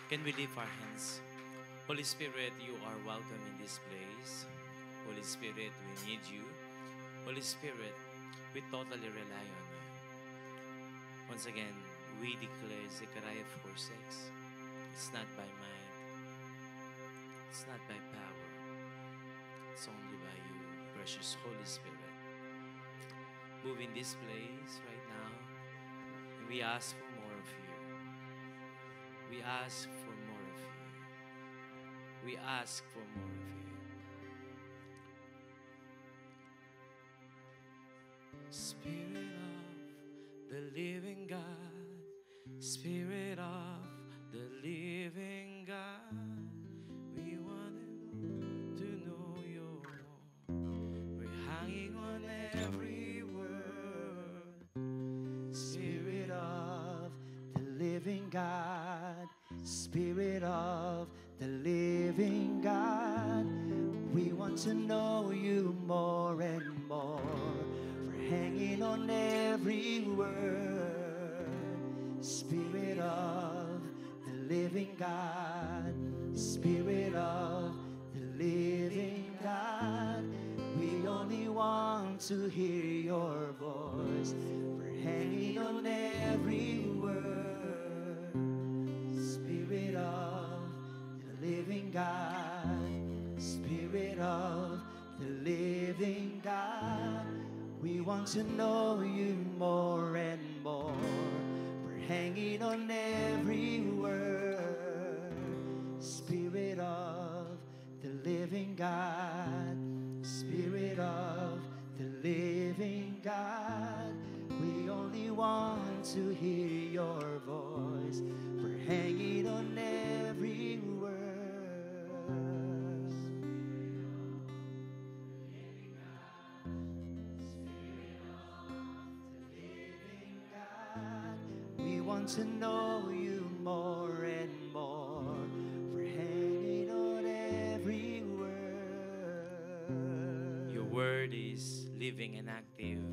Can we lift our hands? Holy Spirit, you are welcome in this place. Holy Spirit, we need you. Holy Spirit, we totally rely on you. Once again, we declare Zechariah 4:6. It's not by might, it's not by power, it's only by you, precious Holy Spirit. Move in this place right now. And we ask for more of you. We ask for more of you. We ask for more of you. Spirit of the living God, Spirit of the living God, we want to know you more. We're hanging on every word. Spirit of the living God, Spirit of the living God, we want to know you more and more. We're hanging on every word. Spirit of the living God, Spirit of the living God, we only want to hear your voice. We're hanging on every word. Spirit of the living God, Spirit of the living God, we want to know you more and more. We're hanging on every word. Spirit of the living God, Spirit of the living God, we only want to hear your voice. We're hanging on every word. We want to know you more and more. We're hanging on every word. Your word is living and active.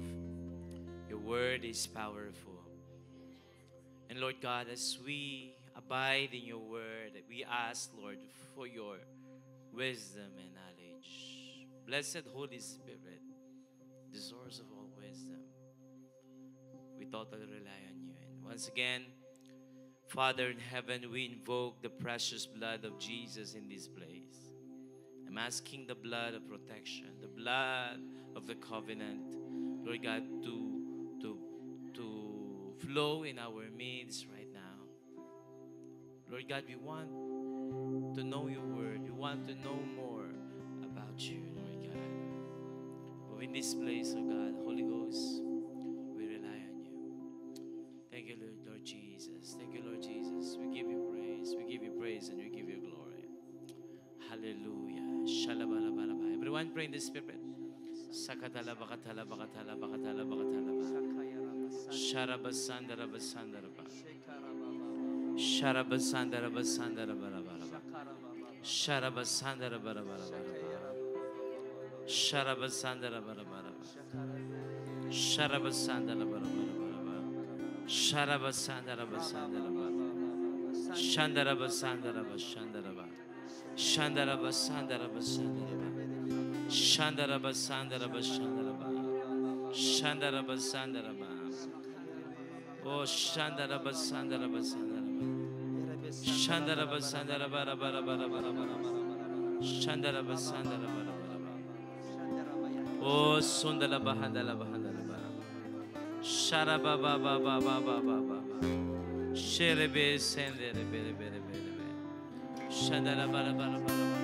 Your word is powerful. And Lord God, as we abide in your word, we ask, Lord, for your wisdom and knowledge. Blessed Holy Spirit, the source of all wisdom, we totally rely on you. And once again, Father in heaven, we invoke the precious blood of Jesus in this place. I'm asking the blood of protection, the blood of the covenant, Lord God, to flow in our midst right now. Lord God, we want to know your word. We want to know more about you, Lord God. Move in this place, oh God, Holy Ghost, we rely on you. Thank you, Lord Jesus. Thank you, Lord Jesus. We give you praise. We give you praise and we give you glory. Hallelujah. Shalabalabalaba. Everyone pray in the Spirit. Sakatala bakatala bakatala bakatala bakatala ba. Sharabasandara basandara ba. Sharabasandara basandara barabaraba. Sharabasandara barabaraba. Sharabasandara barabaraba. Sharabasandara barabaraba. Sharabasandara basandara ba. Shandara basandara basandara ba. Shandara basandara basandara ba. Shandara basandara basandara ba. Shandara basandara ba. Oh, Shandara basandara basandara ba. Shandara basandara bara bara bara bara bara. Shandara basandara bara bara bara. Oh, Sundala bahandala bahandala ba. Sharaba ba ba ba ba ba ba ba. Sherebe sendere bere bere bere bere. Shandara bara bara bara bara.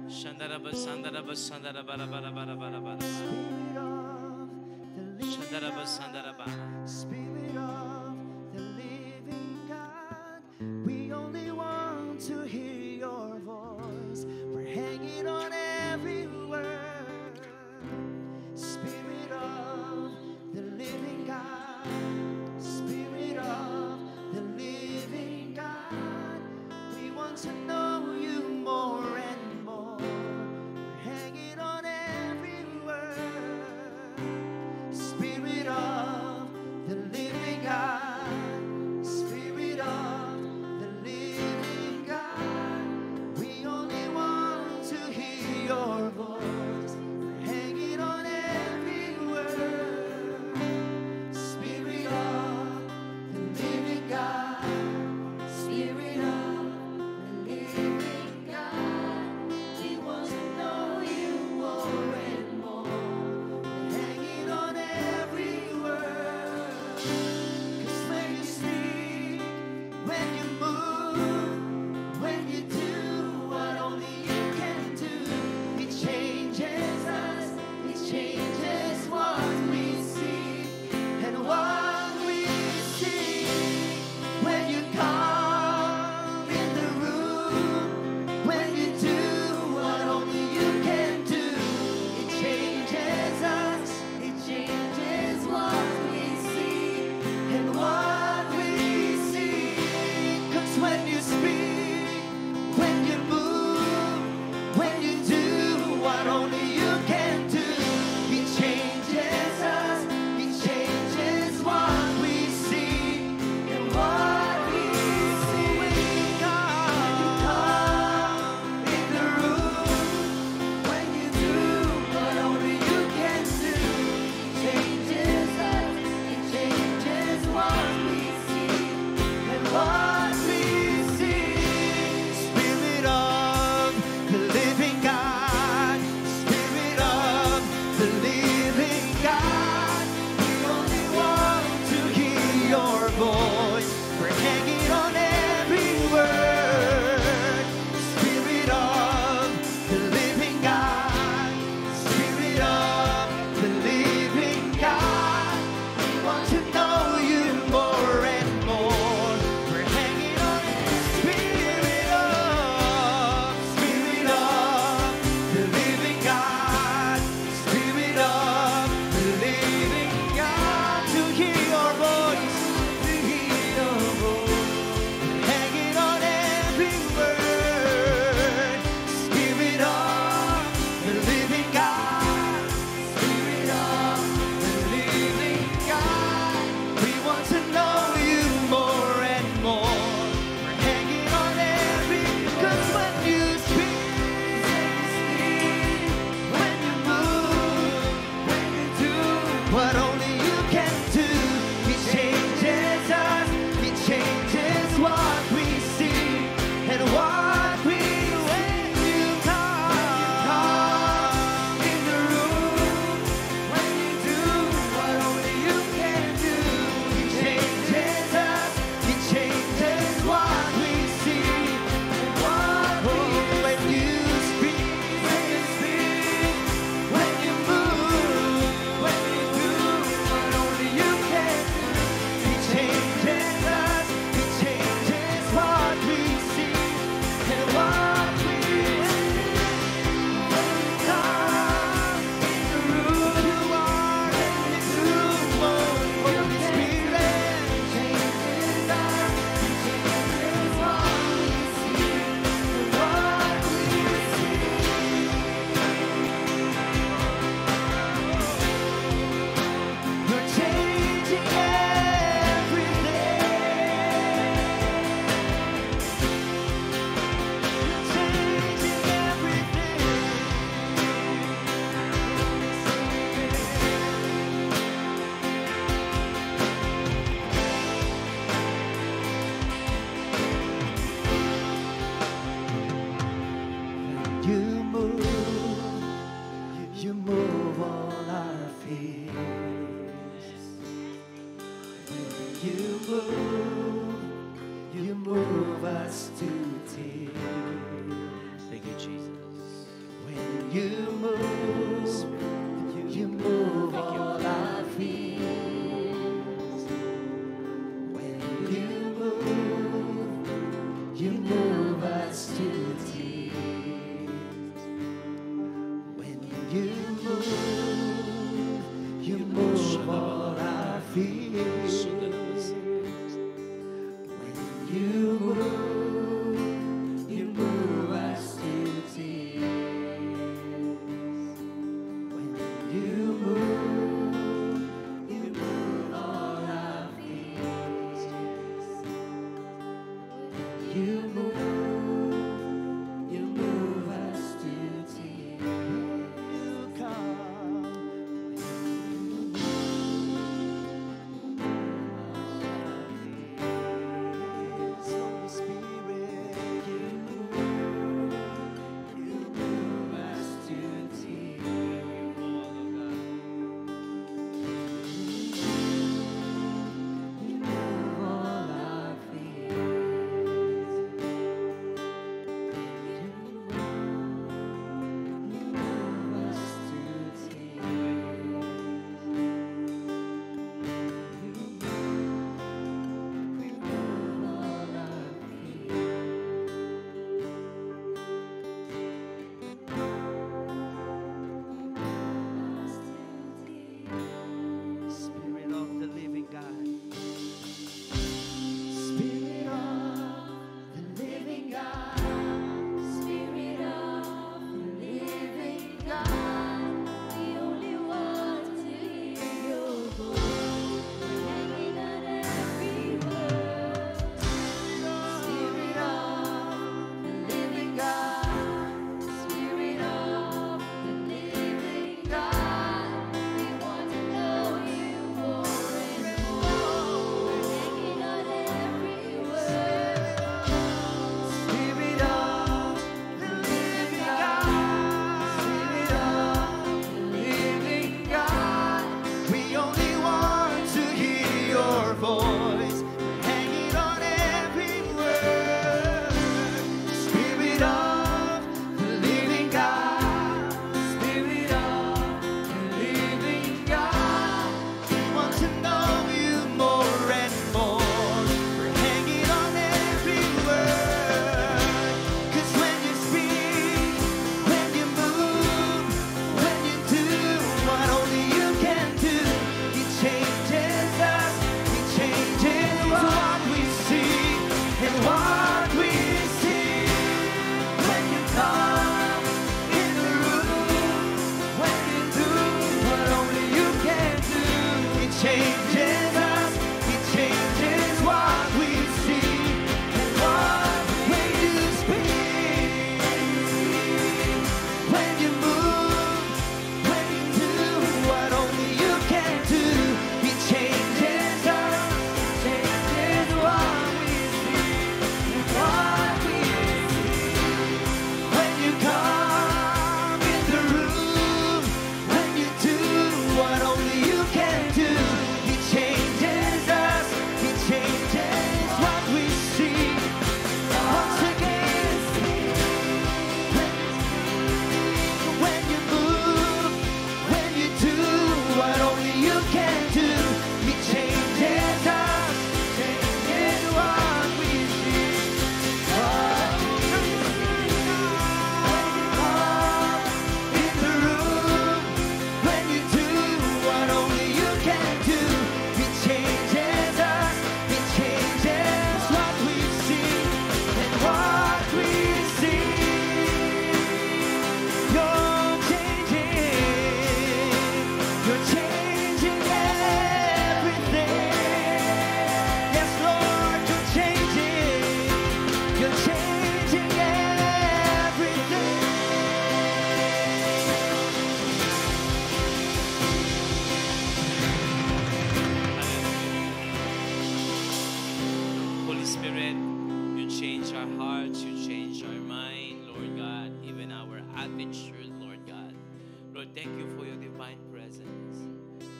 Shandara basandara basandara bara bara bara bara bara. Shandara basandara ba. Spirit of the living God, we only want to hear your voice. We're hanging on every word. Spirit of the living God, Spirit of the living God, we want to know you more and more. We're hanging on every word. Spirit of the living God. You move us to tears. When you move all our fears. You move us to tears. You come. Holy Spirit, you move us to tears. You move all our fears. You move us to tears. You move all our Spirit of the living God. Spirit of the living God. Spirit of the living God, we only want to hear your voice, hanging on every word. Spirit of the living God, Spirit of the living God, we want to know you more and more, hanging on every word. Spirit of the living God. Spirit of the living God. We only want to hear your voice. We're hanging on every word. Spirit of the living God. Spirit of the living God. We want to know you more and more. We're hanging on every word. 'Cause when you speak, when you move, when you do what only you can do, it changes us, it changes what we see and what we see. When you come in the room, when you do what only you can do, it changes us, it changes what we see and what when you speak, when you move, when you do what only you can do, it changes us, it changes what we see and what we see. When you come in the room, when you do what only you can do, it changes us, it changes what we see. Once again, when you move, when you do what only you can do, it changes us, changes what we see. What we see. When you come in the room, when you do what only you can do, it changes us, it changes what we see and what we see. You're changing everything. Yes, Lord, you're changing everything. Holy Spirit, you change our hearts, you change our mind, Lord God, even our attitude, Lord God. Lord, thank you for your divine presence.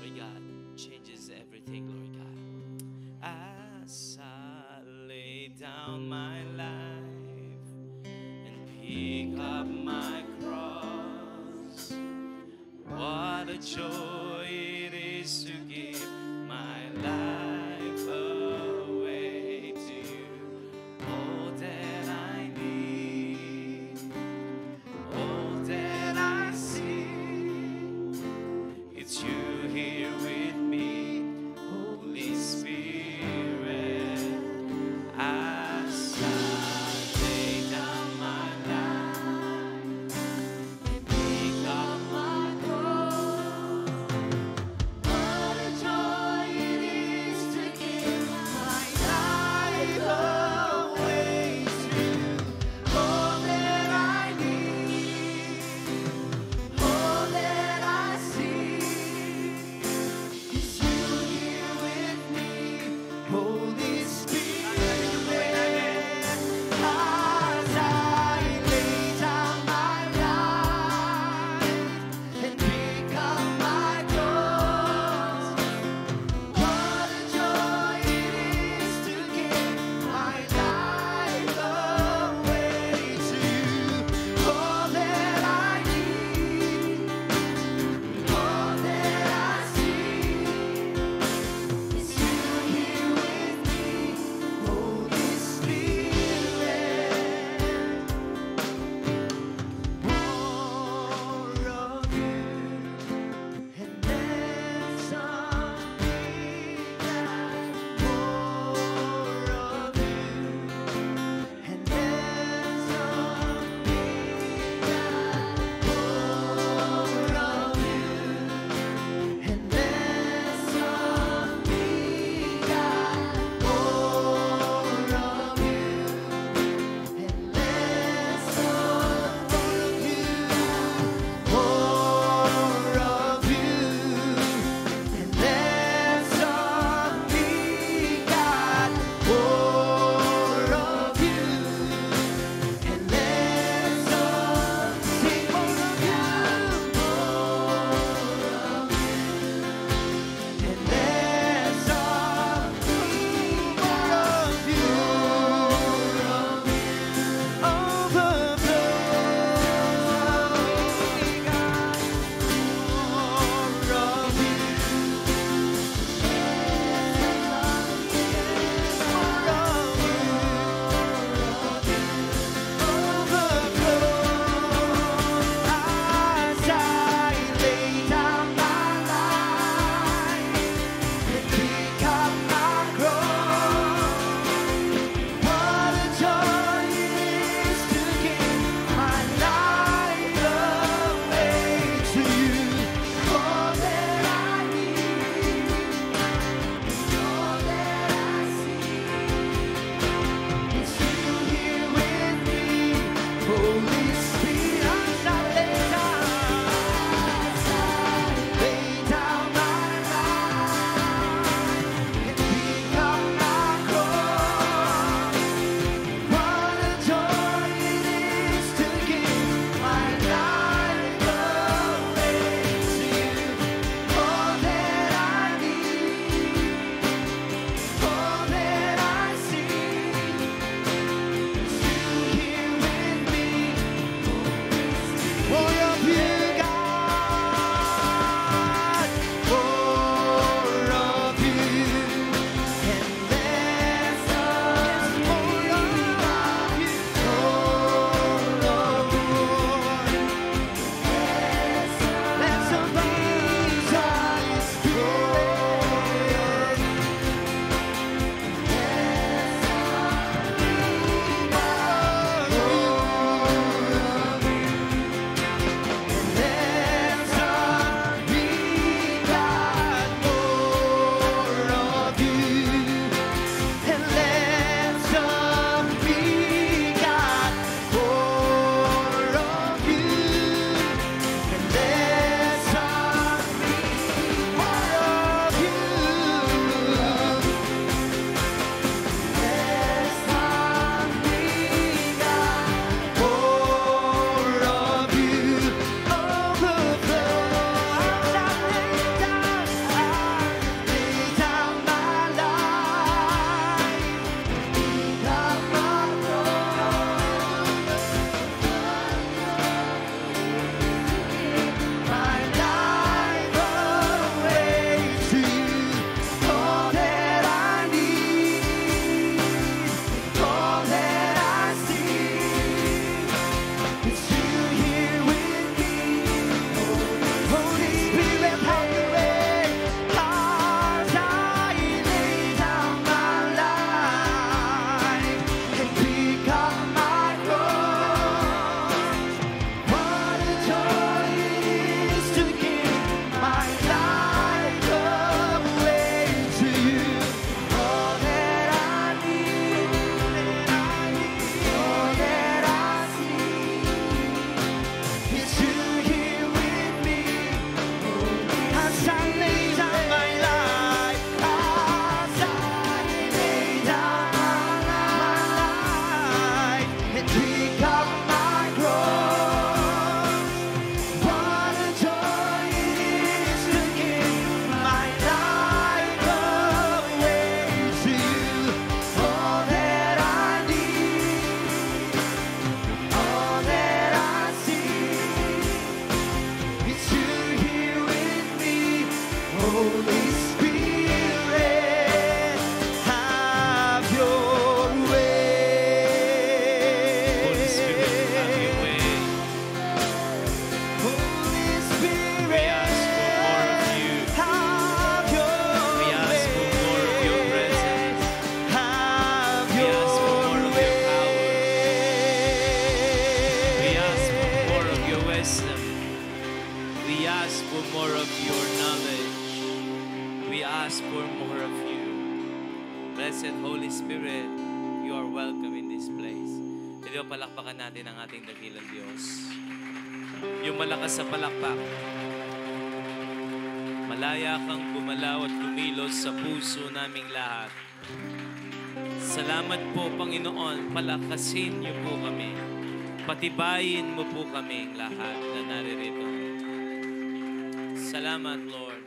Lord God, changes everything, Lord God. As I lay down my life and pick up my cross, what a joy it is to give my life away to you. All that I need, all that I see, it's you here with me, Holy Spirit. I ask for more of you. Blessed Holy Spirit, you are welcome in this place. Pwede ba palakpakan natin ang ating dakilang Diyos? Yung malakas sa palakpak. Malaya kang gumalaw at kumilos sa puso naming lahat. Salamat po, Panginoon. Palakasin niyo po kami. Patibayin mo po kaming lahat na naririto. Salamat, Lord.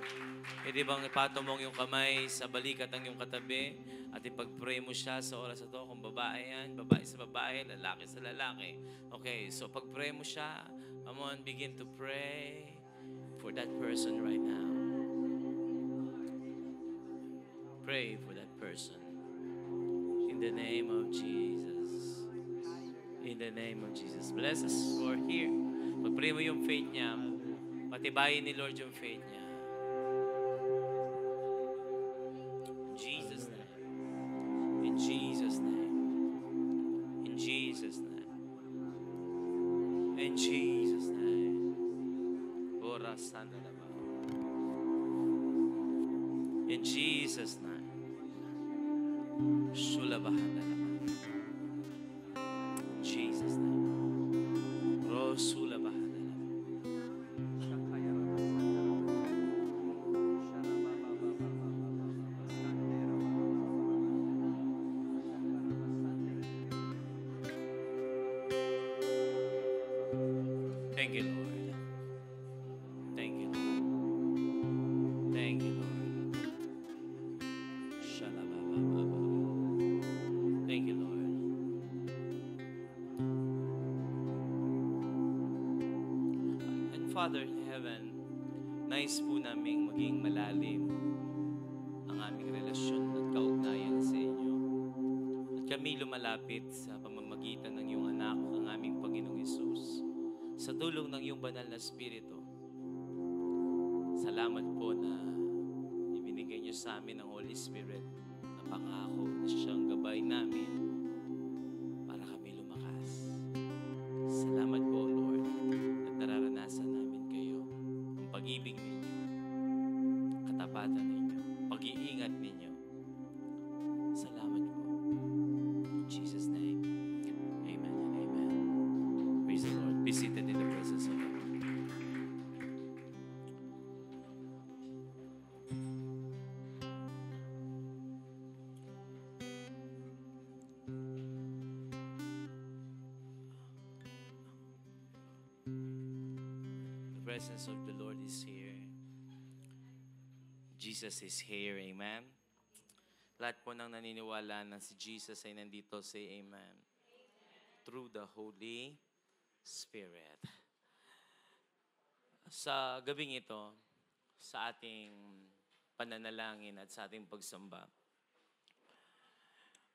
Pwede bang ipatong mo yung kamay sa balikat ng iyong katabi at ipag-pray mo siya sa oras na to? Kung babae yan, babae sa babae, lalaki sa lalaki. Okay, so pag-pray mo siya, come on, begin to pray for that person right now. Pray for that person. In the name of Jesus. In the name of Jesus. Bless us who are here. Pag-pray mo yung faith niya. Patibayin ni Lord yung faith niya. In Jesus' name. In Jesus' name. In Jesus' name. In Jesus' name. Ora sandalaba. In Jesus' name. Shulabahandalaba. In Jesus' name. Rosulabahandalaba. Thank you, Lord. Thank you, Lord. Thank you, Lord. Shalabababa. Thank you, Lord. And Father in heaven, nais po naming maging malalim ang aming relasyon at kaugnayan sa inyo. At kami lumalapit sa pamamagitan ng iyong anak, ang aming Panginoong Hesus. Sa tulong ng iyong banal na Espiritu, salamat po na ibinigay niyo sa amin ang Holy Spirit na pangako na siyang gabay namin para kami lumakas. Salamat po, Lord, at nararanasan namin kayo ang pag-ibig ninyo, katapatan ninyo, pag-iingat ninyo. Salamat po. In Jesus' name, amen and amen. Praise the Lord. Be seated in the presence of God. The presence of the Lord is here. Jesus is here. Amen. Lahat po nang naniniwala na si Jesus ay nandito, say amen. Through the Holy Spirit. Sa gabing ito, sa ating pananalangin at sa ating pagsamba,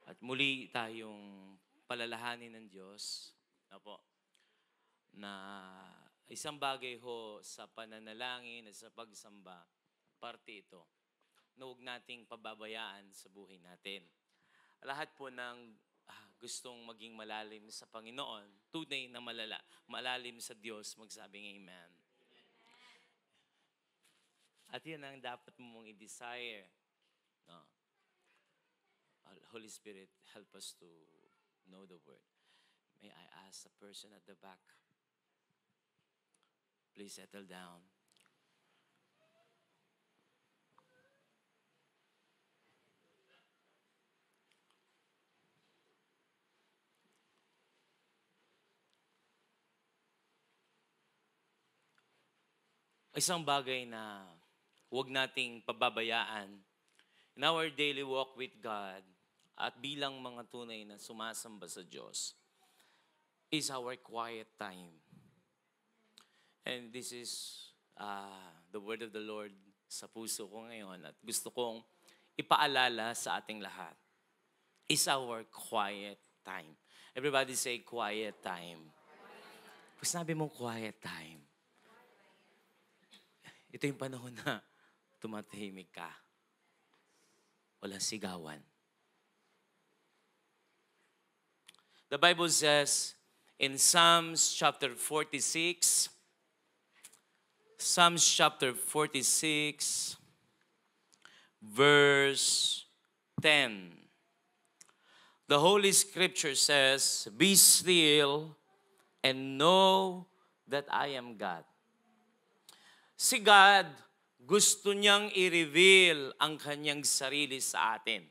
at muli tayong palalahanin ng Diyos na isang bagay ho sa pananalangin at sa pagsamba, parte ito na huwag nating pababayaan sa buhay natin. Lahat po ng gustong maging malalim sa Panginoon, tunay na malalim sa Diyos, magsabing amen. At yan ang dapat mong i-desire. No? Holy Spirit, help us to know the Word. May I ask the person at the back, please settle down. Isang bagay na huwag nating pababayaan in our daily walk with God at bilang mga tunay na sumasamba sa Diyos is our quiet time. And this is the word of the Lord sa puso ko ngayon at gusto kong ipaalala sa ating lahat is our quiet time. Everybody say quiet time. Pag sinabi mong quiet time, ito yung panahon na tumatahimik ka. Walang sigawan. The Bible says in Psalms chapter 46, verse 10. The Holy Scripture says, "Be still and know that I am God." Si God, gusto niyang i-reveal ang kanyang sarili sa atin.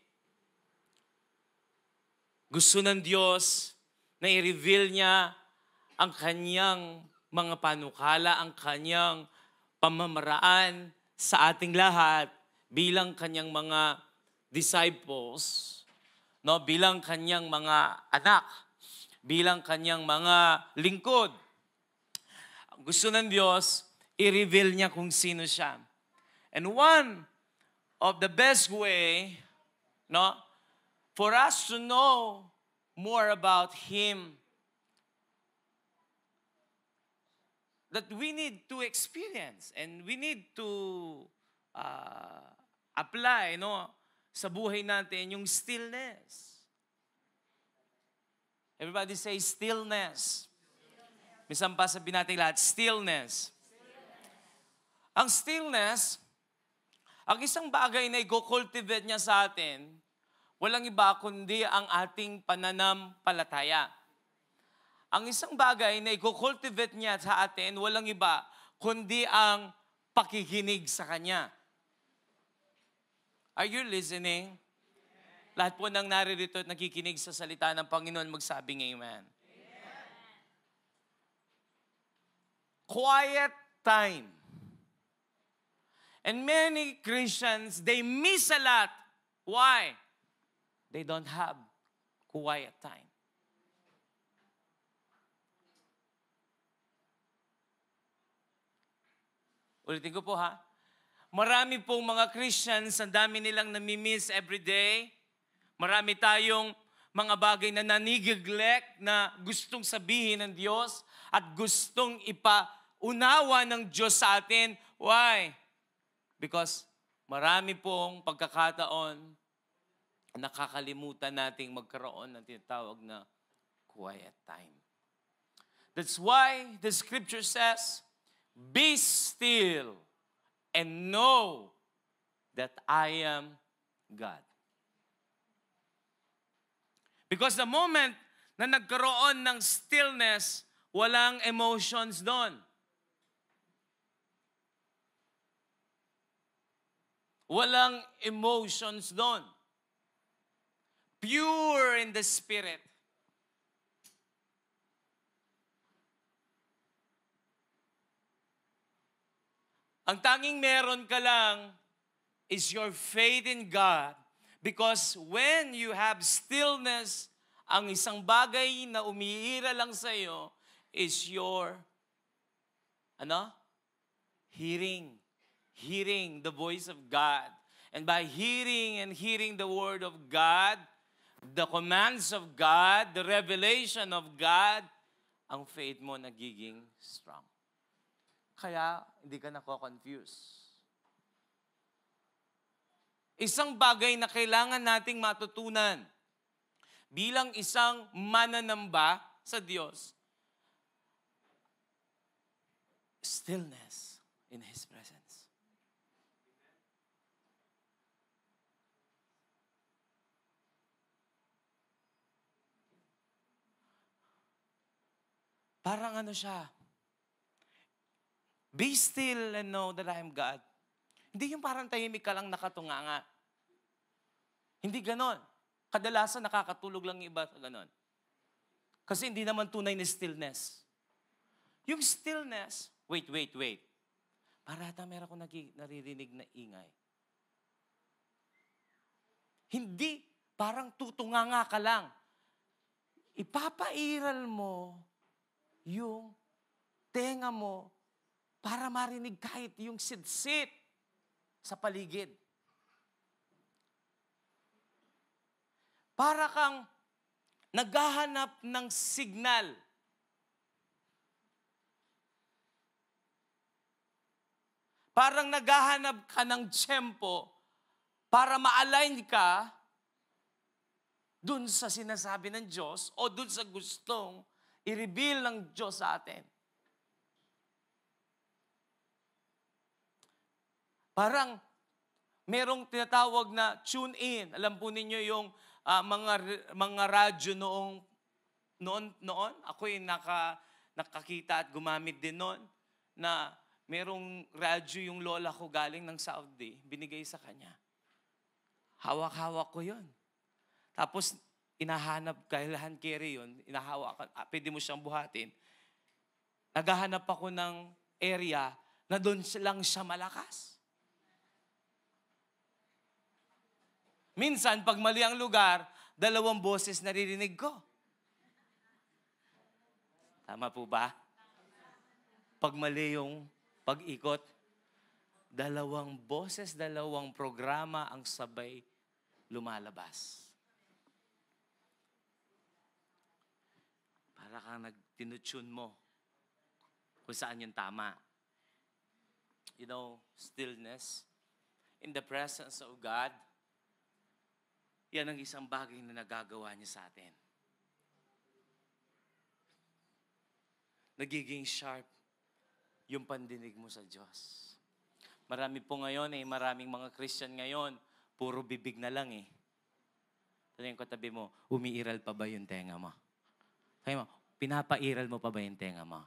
Gusto ng Diyos na i-reveal niya ang kanyang mga panukala, ang kanyang pamamaraan sa ating lahat bilang kanyang mga disciples, no, bilang kanyang mga anak, bilang kanyang mga lingkod. Gusto ng Diyos, i-reveal niya kung sino siya. And one of the best way, no, for us to know more about Him, that we need to experience and we need to apply, no, sa buhay natin yung stillness. Everybody say stillness. Minsan pa sabihin natin lahat, stillness. Ang stillness, ang isang bagay na i-cultivate niya sa atin, walang iba kundi ang ating pananampalataya. Ang isang bagay na i-cultivate niya sa atin, walang iba kundi ang pakikinig sa Kanya. Are you listening? Lahat po nang naririto at nakikinig sa salita ng Panginoon, magsabing amen. Quiet time. And many Christians, they miss a lot. Why? They don't have quiet time. Ulitin ko po ha. Marami pong mga Christians, ang dami nilang namimiss every day. Marami tayong mga bagay na nanineglect na gustong sabihin ng Diyos at gustong ipaunawa ng Diyos sa atin. Why? Because marami pong pagkakataon nakakalimutan nating magkaroon ng tinatawag na quiet time. That's why the Scripture says, "Be still and know that I am God." Because the moment na nagkaroon ng stillness, walang emotions doon. Walang emotions doon. Pure in the Spirit. Ang tanging meron ka lang is your faith in God, because when you have stillness, ang isang bagay na umiira lang sa iyo is your hearing. Hearing the voice of God. And by hearing and hearing the word of God, the commands of God, the revelation of God, ang faith mo nagiging strong. Kaya hindi ka nako-confuse. Isang bagay na kailangan nating matutunan bilang isang mananamba sa Diyos, stillness in His presence. Parang siya, be still and know that I am God. Hindi yung parang tahimik ka lang nakatunganga. Hindi ganon. Kadalasan nakakatulog lang yung iba sa ganon. Kasi hindi naman tunay na stillness. Yung stillness, wait. Parata meron akong naririnig na ingay. Hindi parang tutunganga ka lang. Ipapairal mo yung tenga mo para marinig kahit yung sidsit sa paligid. Para kang naghahanap ng signal. Parang naghahanap ka ng tiyempo para ma-align ka dun sa sinasabi ng Diyos o dun sa gustong i-reveal ng Diyos sa atin. Parang merong tinatawag na tune in. Alam po ninyo yung mga radyo noon. Ako'y nakakita at gumamit din noon na merong radyo yung lola ko galing ng Saudi, binigay sa kanya. Hawak-hawak ko yun. Tapos, inahanap, kahit hand carry yun, inahawakan, pwede mo siyang buhatin. Naghahanap ako ng area na doon lang siya malakas. Minsan, pag mali ang lugar, 2 boses naririnig ko. Tama po ba? Pag mali yung pag-ikot, 2 boses, 2 programa ang sabay lumalabas. Para kang tinutune mo kung saan yung tama. You know, stillness in the presence of God, yan ang isang bagay na nagagawa niya sa atin. Nagiging sharp yung pandinig mo sa Diyos. Marami po ngayon maraming mga Christian ngayon, puro bibig na lang eh. Tanungin ko tabi mo, umiiral pa ba yung tenga mo? Sabi mo, pinapairal mo pa ba yung tenga mo?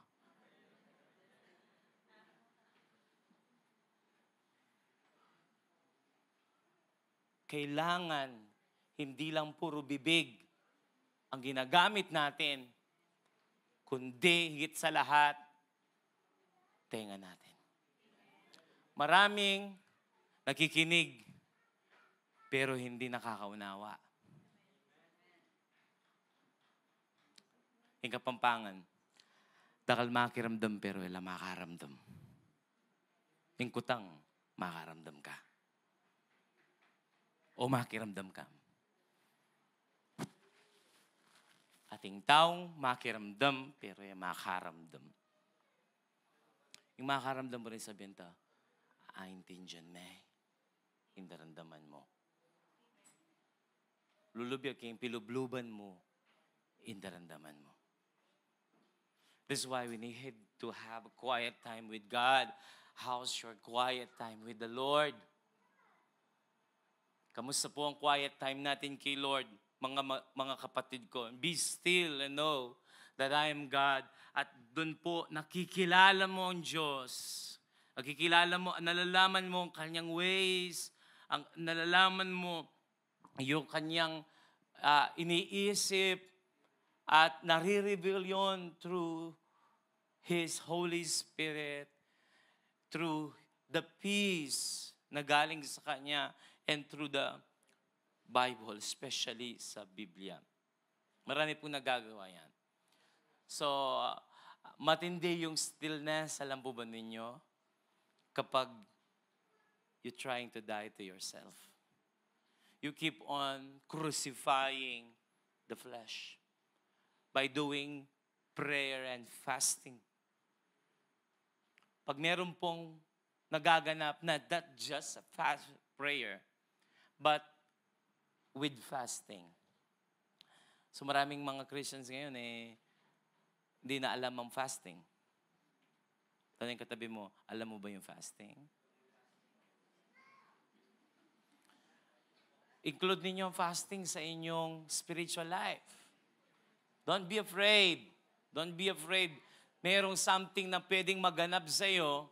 Kailangan, hindi lang puro bibig ang ginagamit natin, kundi higit sa lahat, tenga natin. Maraming nakikinig, pero hindi nakakaunawa. Yung Kapampangan, dakal makiramdam pero wala makaramdam. Yung kutang, makaramdam ka. O makiramdam ka. Ating taong makiramdam pero makaramdam. Yung makaramdam mo rin sabihin ta, intindihan me. Indaramdaman mo. Lulubyak yung pilubluban mo, indaramdaman mo. This is why we need to have a quiet time with God. How's your quiet time with the Lord? Kamusta po ang quiet time natin kay Lord, mga kapatid ko? Be still and know that I am God. At doon po, nakikilala mo ang Diyos. Nakikilala mo, nalalaman mo ang kanyang ways, nalalaman mo yung kanyang iniisip, at nare-reveal yun through His Holy Spirit, through the peace na galing sa Kanya, and through the Bible, especially sa Biblia. Marami po nagagawa yan. So, matindi yung stillness, alam po ba ninyo? Kapag you're trying to die to yourself. You keep on crucifying the flesh by doing prayer and fasting. Pag meron pong nagaganap na not just a fast prayer, but with fasting. So maraming mga Christians ngayon hindi na alam ang fasting. Tanong katabi mo, alam mo ba yung fasting? Include ninyo ang fasting sa inyong spiritual life. Don't be afraid. Don't be afraid. Merong something na pwedeng maganap sa iyo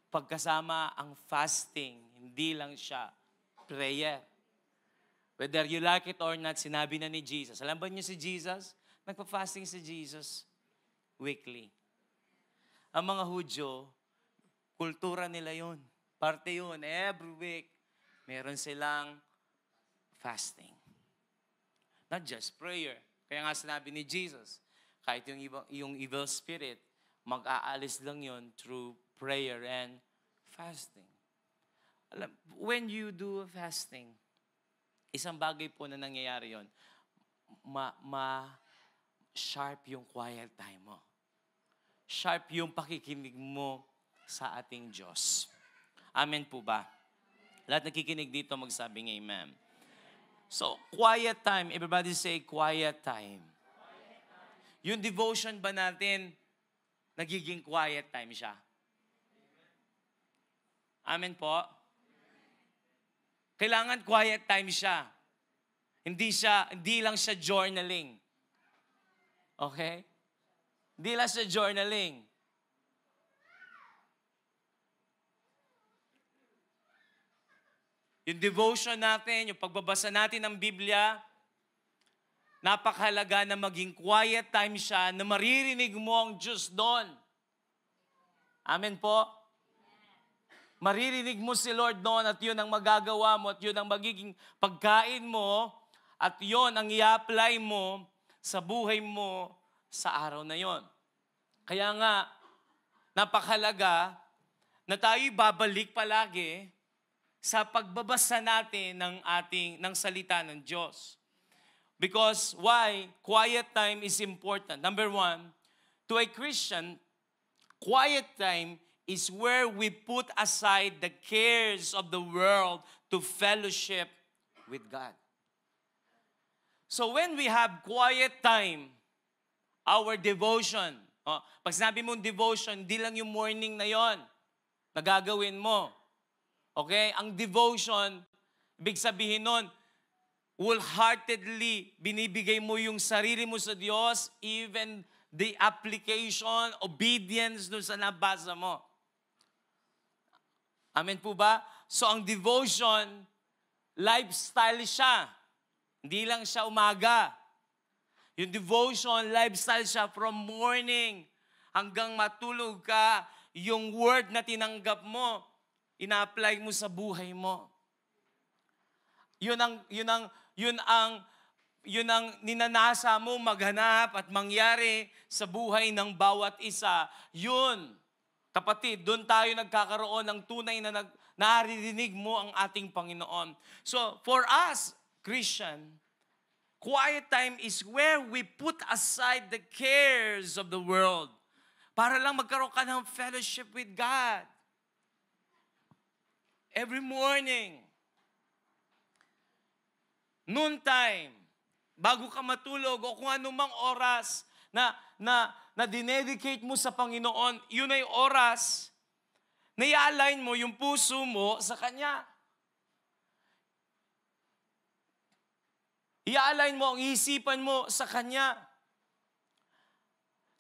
pagkasama ang fasting. Hindi lang siya prayer. Whether you like it or not, sinabi na ni Jesus. Alam ba niyo si Jesus? Nagpa-fasting si Jesus weekly. Ang mga Hudyo, kultura nila yun. Parte yun. Every week, meron silang fasting. Not just prayer. Kaya nga sinabi ni Jesus, kahit yung evil spirit, mag-aalis lang yun through prayer and fasting. When you do fasting, isang bagay po na nangyayari yun, sharp yung quiet time mo. Sharp yung pakikinig mo sa ating Diyos. Amen po ba? Lahat nakikinig dito magsabing amen. So, quiet time. Everybody say quiet time. Yung devotion ba natin, nagiging quiet time siya? Amen po? Kailangan quiet time siya. Hindi lang siya journaling. Okay? Hindi lang siya journaling. Yung devotion natin, yung pagbabasa natin ng Biblia, napakahalaga na maging quiet time siya, na maririnig mo ang Diyos doon. Amen po? Maririnig mo si Lord doon at yun ang magagawa mo at yun ang magiging pagkain mo at yun ang i-apply mo sa buhay mo sa araw na yon. Kaya nga, napakahalaga na tayo'y babalik palagi sa pagbabasa natin ng salita ng Diyos. Because why? Quiet time is important. Number one, to a Christian, quiet time is where we put aside the cares of the world to fellowship with God. So when we have quiet time, our devotion, pag sinabi mong devotion, di lang yung morning na yon na gagawin mo. Okay? Ang devotion, ibig sabihin nun, wholeheartedly binibigay mo yung sarili mo sa Diyos, even the application, obedience dun sa nabasa mo. Amen po ba? So ang devotion, lifestyle siya. Hindi lang siya umaga. Yung devotion, lifestyle siya from morning hanggang matulog ka, yung word na tinanggap mo, ina-apply mo sa buhay mo. Yun ang ninanasa mo maghanap at mangyari sa buhay ng bawat isa. Yun, kapatid, doon tayo nagkakaroon ng tunay na naririnig mo ang ating Panginoon. So, for us, Christian, quiet time is where we put aside the cares of the world para lang magkaroon ka ng fellowship with God. Every morning, noontime, bago ka matulog o kung anumang oras na dinedicate mo sa Panginoon, yun ay oras na i-align mo yung puso mo sa Kanya. I-align mo ang isipan mo sa Kanya.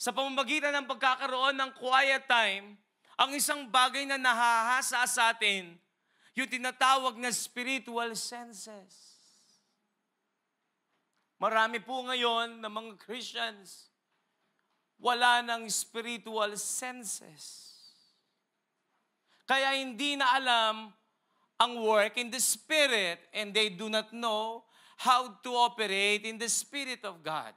Sa pamamagitan ng pagkakaroon ng quiet time, ang isang bagay na nahahasa sa atin, yung tinatawag na spiritual senses. Marami po ngayon na mga Christians, wala ng spiritual senses. Kaya hindi na alam ang work in the Spirit and they do not know how to operate in the Spirit of God.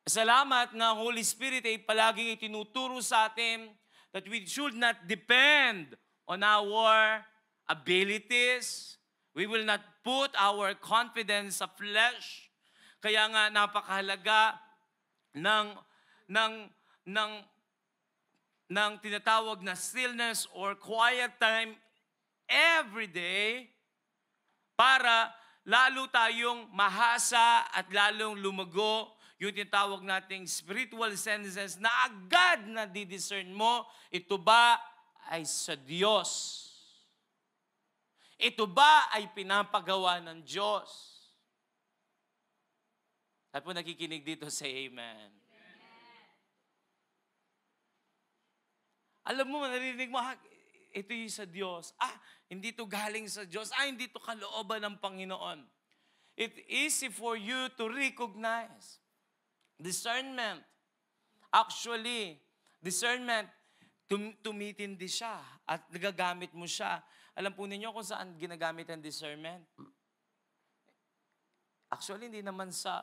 Salamat na Holy Spirit ay palaging itinuturo sa atin that we should not depend on our abilities. We will not put our confidence sa flesh. Kaya nga napakahalaga ng tinatawag na stillness or quiet time every day para lalo tayong mahasa at lalong lumago yung tinatawag nating spiritual senses na agad na didiscern mo, ito ba ay sa Diyos? Ito ba ay pinapagawa ng Diyos? At po nakikinig dito, say amen. Alam mo, narinig mo, ito yung sa Diyos. Hindi to galing sa Diyos. Hindi to kalooban ng Panginoon. It's easy for you to recognize. Discernment. Actually, discernment, tumitindi siya at nagagamit mo siya. Alam po ninyo kung saan ginagamit ang discernment? Actually, hindi naman sa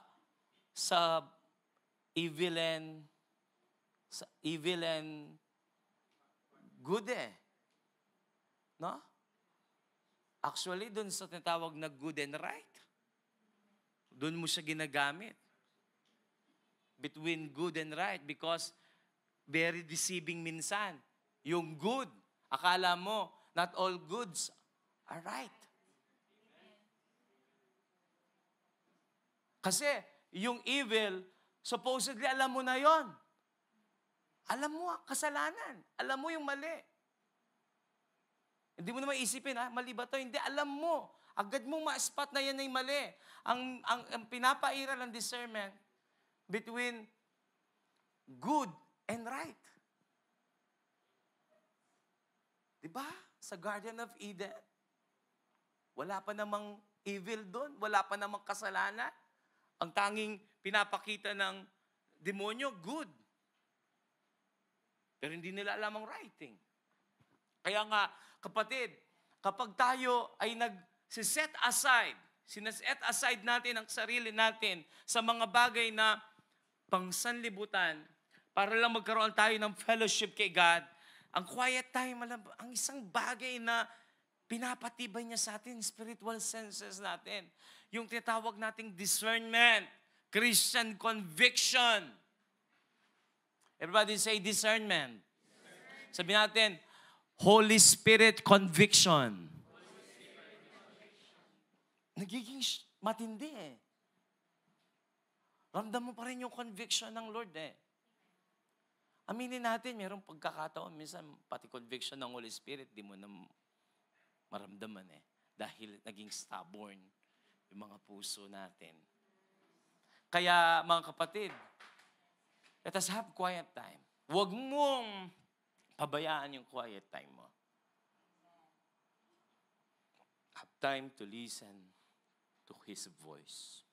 evil and good No? Actually, dun sa tinatawag na good and right, dun mo siya ginagamit. Between good and right because very deceiving minsan. Yung good, akala mo, not all goods are right. Kasi yung evil, supposedly alam mo na yon. Alam mo kasalanan. Alam mo yung mali. Hindi mo naman isipin, mali ba to? Hindi, alam mo. Agad mo ma-spot na yan ay mali. Ang pinapairal ng discernment between good and right. Diba? Sa Garden of Eden, wala pa namang evil doon, wala pa namang kasalanan. Ang tanging pinapakita ng demonyo, good. Pero hindi nila alam ang writing. Kaya nga, kapatid, kapag tayo ay nag-set aside, sineset aside natin ang sarili natin sa mga bagay na pangsanlibutan para lang magkaroon tayo ng fellowship kay God, ang quiet time, ang isang bagay na pinapatibay niya sa atin, spiritual senses natin. Yung tinatawag nating discernment, Christian conviction. Everybody say discernment. Sabi natin, Holy Spirit conviction. Nagiging matindi eh. Ramdam mo pa rin yung conviction ng Lord eh. Aminin natin, mayroong pagkakataon, minsan pati conviction ng Holy Spirit, di mo na maramdaman eh. Dahil naging stubborn yung mga puso natin. Kaya mga kapatid, let us have quiet time. Huwag mong pabayaan yung quiet time mo. Have time to listen to His voice.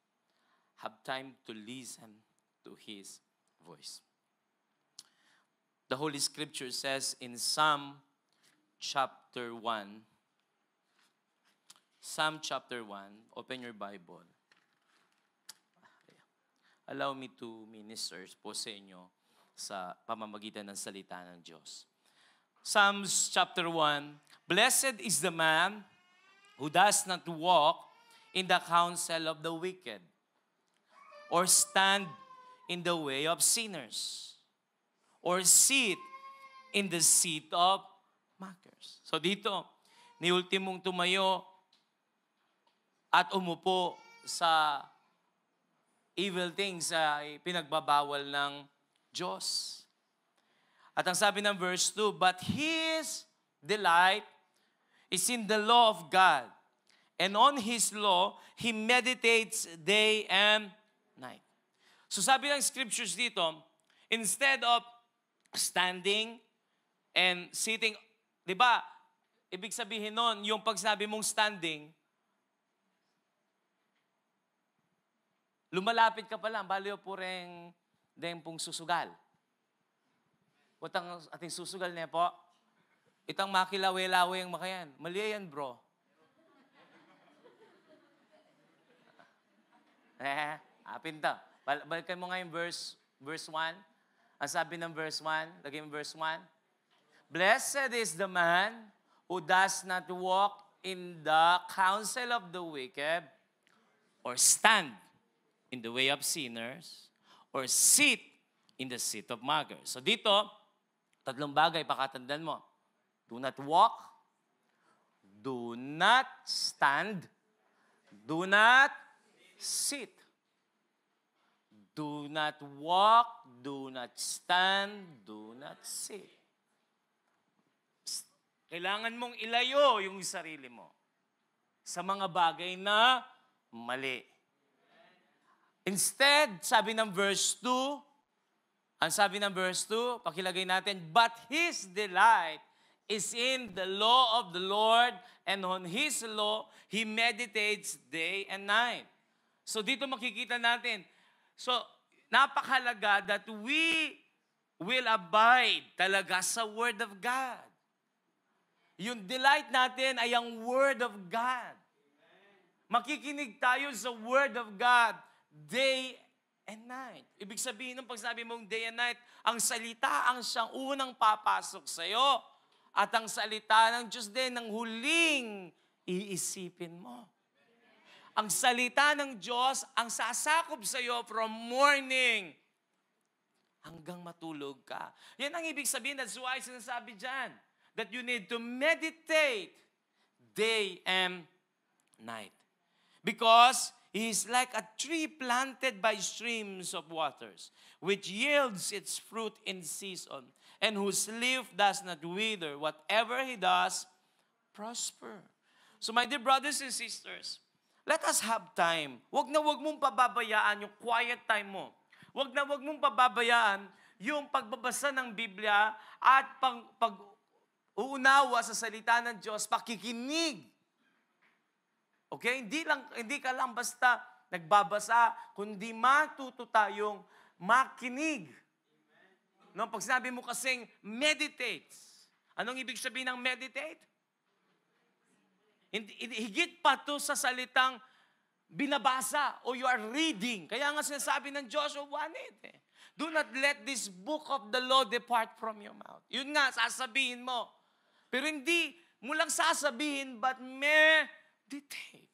Have time to listen to His voice. The Holy Scripture says in Psalm chapter 1, open your Bible. Allow me to minister po sa inyo sa pamamagitan ng salita ng Diyos. Psalms chapter 1, Blessed is the man who does not walk in the counsel of the wicked, or stand in the way of sinners, or sit in the seat of mockers. So dito, ni ultimong tumayo at umupo sa evil things ay pinagbabawal ng Diyos. At ang sabi ng verse 2, But his delight is in the law of God, and on His law, he meditates day and night. So sabi ng scriptures dito, instead of standing and sitting, di ba, ibig sabihin nun, yung pagsabi mong standing, lumalapit ka pa lang, baliw po rin din pong susugal. Utang ating susugal niya po, itang makilawe-lawe ang makayan. Mali yan, bro. Pinta. Balikan mo nga yung verse 1. Ang sabi ng verse 1, lagay mo verse 1. Blessed is the man who does not walk in the counsel of the wicked, or stand in the way of sinners, or sit in the seat of mockers. So dito, tatlong bagay pakatandaan mo. Do not walk, do not stand, do not sit. Do not walk, do not stand, do not sit. Kailangan mong ilayo yung sarili mo sa mga bagay na mali. Instead, sabi ng verse 2, pakilagay natin, But his delight is in the law of the Lord, and on His law, he meditates day and night. So dito makikita natin, so napakahalaga that we will abide talaga sa Word of God. Yung delight natin ay ang Word of God. Makikinig tayo sa Word of God day and night. Ibig sabihin ng pagsabi mong day and night, ang salita ang siyang unang papasok sa'yo. At ang salita ng Diyos din ang huling iisipin mo. Ang salita ng Diyos ang sasakop sa iyo from morning hanggang matulog ka. Yan ang ibig sabihin. That's why sinasabi dyan that you need to meditate day and night. Because He is like a tree planted by streams of waters, which yields its fruit in season, and whose leaf does not wither. Whatever he does prosper. So my dear brothers and sisters, let us have time. Wag mong pababayaan yung quiet time mo. Wag mong pababayaan yung pagbabasa ng Biblia at pag-uunawa sa salita ng Diyos, pakikinig. Okay? Hindi ka lang basta nagbabasa, kundi matuto tayong makinig. No, pag sinabi mo kasing meditate, anong ibig sabihin ng meditate? Higit pa to sa salitang binabasa o you are reading. Kaya nga sinasabi ng Joshua 1:8 do not let this book of the law depart from your mouth. Yun nga, sasabihin mo. Pero hindi mo lang sasabihin, but meditate.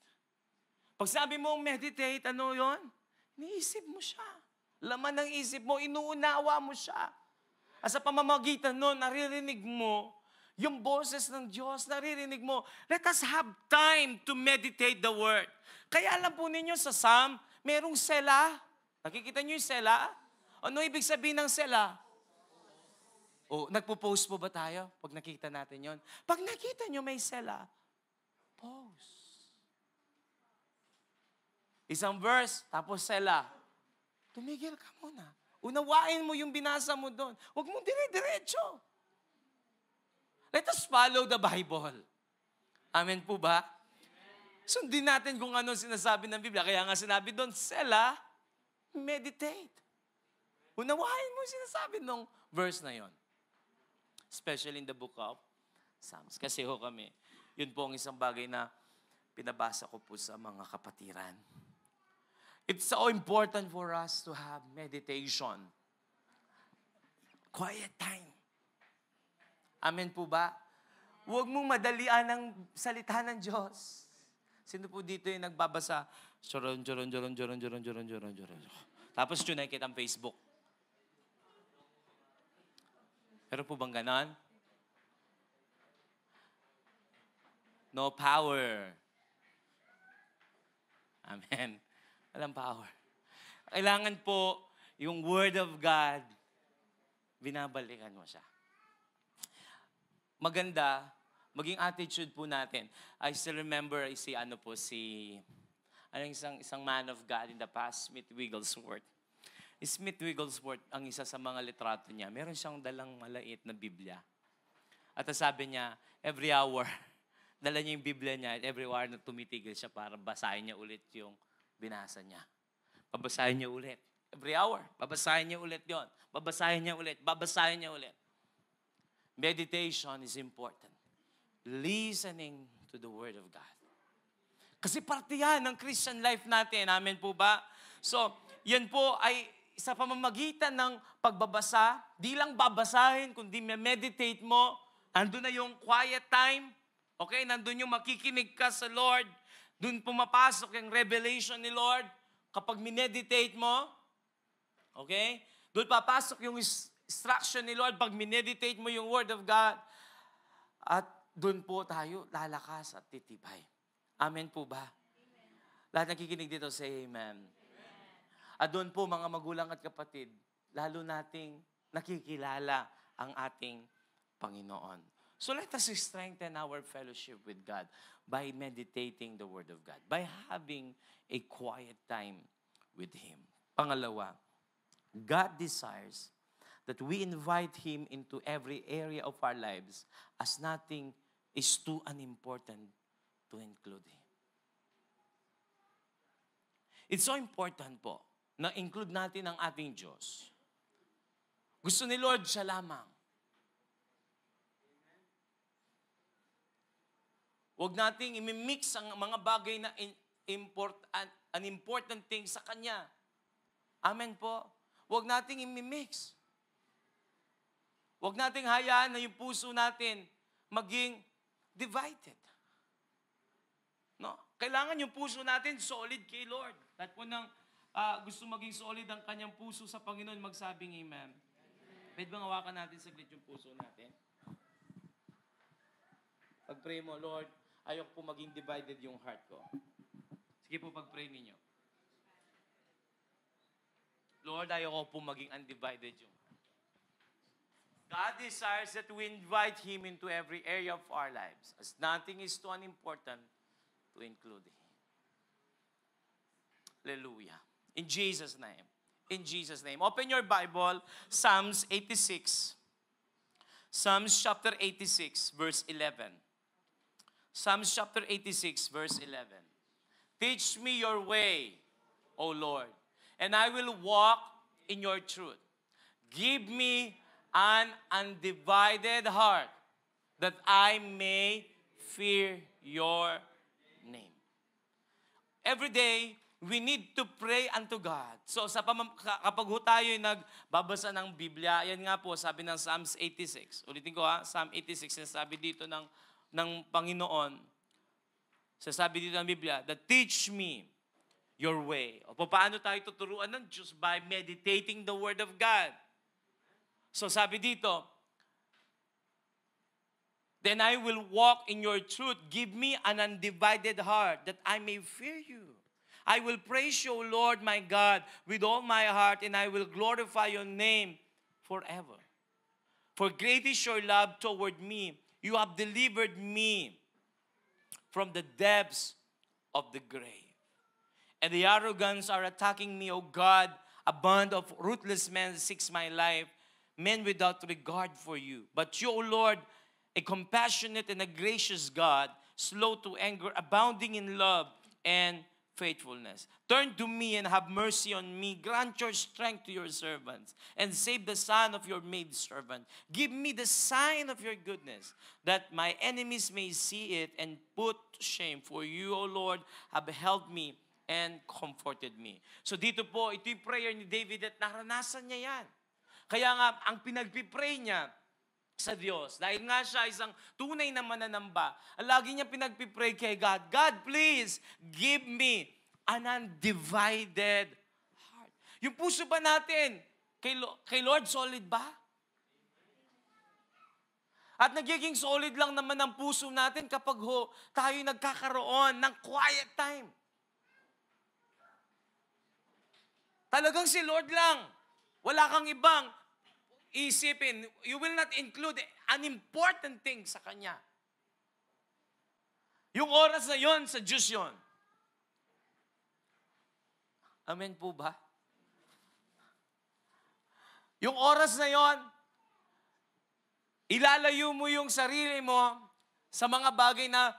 Pag sabi mo meditate, ano yon? Iniisip mo siya. Laman ng isip mo, inuunawa mo siya. At sa pamamagitan nun, naririnig mo yung boses ng Diyos, naririnig mo. Let us have time to meditate the Word. Kaya alam po ninyo sa Psalm, merong sela. Nakikita niyo yung sela? Ano ibig sabihin ng sela? O, nagpo-post po ba tayo pag nakita natin yon? Pag nakita niyo may sela, post. Isang verse, tapos sela. Tumigil ka muna. Unawain mo yung binasa mo doon. Huwag mong dire-diretso. Let us follow the Bible. Amen po ba? Sundin natin kung ano sinasabi ng Biblia. Kaya nga sinabi doon, sela, meditate. Unawain mo yung sinasabi ng verse na yon. Especially in the book of Psalms. Kasi kami, yun po ang isang bagay na pinabasa ko po sa mga kapatiran. It's so important for us to have meditation. Quiet time. Amen po ba? Huwag mong madalian ang salita ng Diyos. Sino po dito yung nagbabasa? Joron. Tapos yun nakikita ang Facebook. Pero po bang ganon? No power. Amen. Walang power. Kailangan po yung Word of God, binabalikan mo siya. Maganda, maging attitude po natin. I still remember isang man of God in the past, Smith Wigglesworth. Smith Wigglesworth, ang isa sa mga litrato niya, meron siyang dalang maliit na Biblia. At sabi niya, every hour, dala niya yung Biblia niya, at every hour na tumitigil siya para basahin niya ulit yung binasa niya. Babasahin niya ulit. Every hour, babasahin niya ulit yon. Babasahin niya ulit, babasahin niya ulit. Meditation is important. Listening to the Word of God. Kasi parte yan ng Christian life natin. Amen po ba? So, yan po ay sa pamamagitan ng pagbabasa, di lang babasahin, kundi meditate mo. Nandun na yung quiet time. Okay? Nandun yung makikinig ka sa Lord. Doon pumapasok yung revelation ni Lord. Kapag mineditate mo, okay? Doon papasok yung instruction ni Lord pag mineditate mo yung Word of God. At doon po tayo lalakas at titibay. Amen po ba? Amen. Lahat nakikinig dito, say amen. At doon po mga magulang at kapatid, lalo nating nakikilala ang ating Panginoon. So let us strengthen our fellowship with God by meditating the Word of God, by having a quiet time with Him. Pangalawa, God desires that we invite Him into every area of our lives as nothing is too unimportant to include Him. It's so important po na include natin ang ating Diyos. Gusto ni Lord siya lamang. Huwag nating imimix ang mga bagay na important thing sa Kanya. Amen po. Huwag nating imimix. Huwag nating hayaan na yung puso natin maging divided. No? Kailangan yung puso natin solid kay Lord. At po nang gusto maging solid ang kanyang puso sa Panginoon, magsabing amen. Pwede bang hawakan natin saglit yung puso natin? Pag-pray mo, Lord, ayoko po maging divided yung heart ko. Sige po, pag-pray ninyo. Lord, ayoko po maging undivided yung heart. God desires that we invite Him into every area of our lives, as nothing is too unimportant to include Him. Hallelujah. In Jesus' name. In Jesus' name. Open your Bible, Psalms 86. Psalms chapter 86, verse 11. Psalms chapter 86, verse 11. Teach me your way, O Lord, and I will walk in your truth. Give me an undivided heart, that I may fear your name. Every day, we need to pray unto God. So kapag ho tayo nagbabasa ng Biblia, yan nga po, sabi ng Psalms 86. Ulitin ko Psalm 86, sabi dito ng Panginoon, sasabi dito ng Biblia, that teach me your way. O paano tayo tuturuan ng Diyos? By meditating the Word of God. So sabi dito, then I will walk in your truth. Give me an undivided heart, that I may fear you. I will praise you, O Lord my God, with all my heart, and I will glorify your name forever. For great is your love toward me. You have delivered me from the depths of the grave. And the arrogant are attacking me, O God. A band of ruthless men seeks my life, men without regard for you. But you, O Lord, a compassionate and a gracious God, slow to anger, abounding in love and faithfulness. Turn to me and have mercy on me. Grant your strength to your servants, and save the son of your maidservant. Give me the sign of your goodness, that my enemies may see it and put to shame. For you, O Lord, have helped me and comforted me. So dito po, ito yung prayer ni David at naranasan niya yan. Kaya nga, ang pinagpipray niya sa Diyos, dahil nga siya isang tunay na mananamba, lagi niya pinagpipray kay God, God, please, give me an undivided heart. Yung puso ba natin, kay Lord, solid ba? At nagiging solid lang naman ang puso natin kapag tayo nagkakaroon ng quiet time. Talagang si Lord lang. Wala kang ibang isipin. You will not include an important thing sa Kanya. Yung oras na yon, sa Diyos yon. Amen po ba? Yung oras na yon, ilalayo mo yung sarili mo sa mga bagay na